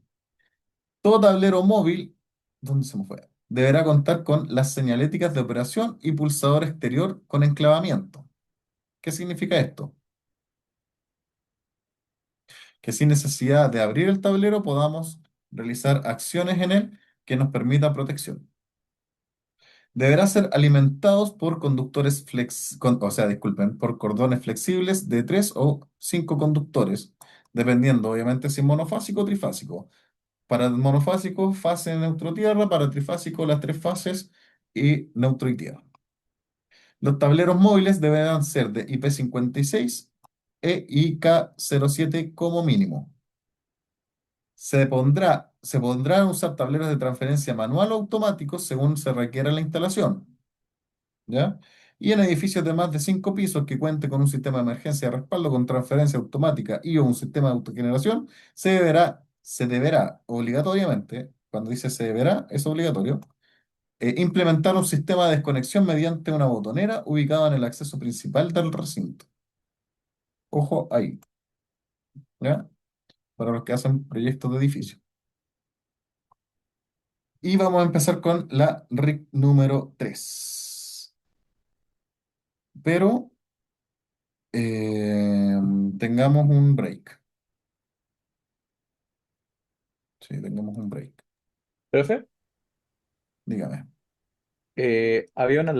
Todo tablero móvil, ¿dónde se me fue? Deberá contar con las señaléticas de operación y pulsador exterior con enclavamiento. ¿Qué significa esto? Que sin necesidad de abrir el tablero podamos realizar acciones en él que nos permita protección. Deberá ser alimentados por conductores o sea, disculpen, por cordones flexibles de 3 o 5 conductores, dependiendo obviamente si es monofásico o trifásico. Para el monofásico, fase neutro-tierra, para el trifásico, las 3 fases y neutro y tierra. Los tableros móviles deberán ser de IP56 e IK07 como mínimo. Se podrán usar tableros de transferencia manual o automáticos según se requiera la instalación. ¿Ya? Y en edificios de más de 5 pisos que cuente con un sistema de emergencia de respaldo con transferencia automática y o un sistema de autogeneración, se deberá obligatoriamente, cuando dice se deberá, es obligatorio, Implementar un sistema de desconexión mediante una botonera ubicada en el acceso principal del recinto. Ojo ahí, ¿ya? Para los que hacen proyectos de edificio. Y vamos a empezar con la RIC número 3. Pero eh, tengamos un break. Sí, tengamos un break. Profe, Dígame. había una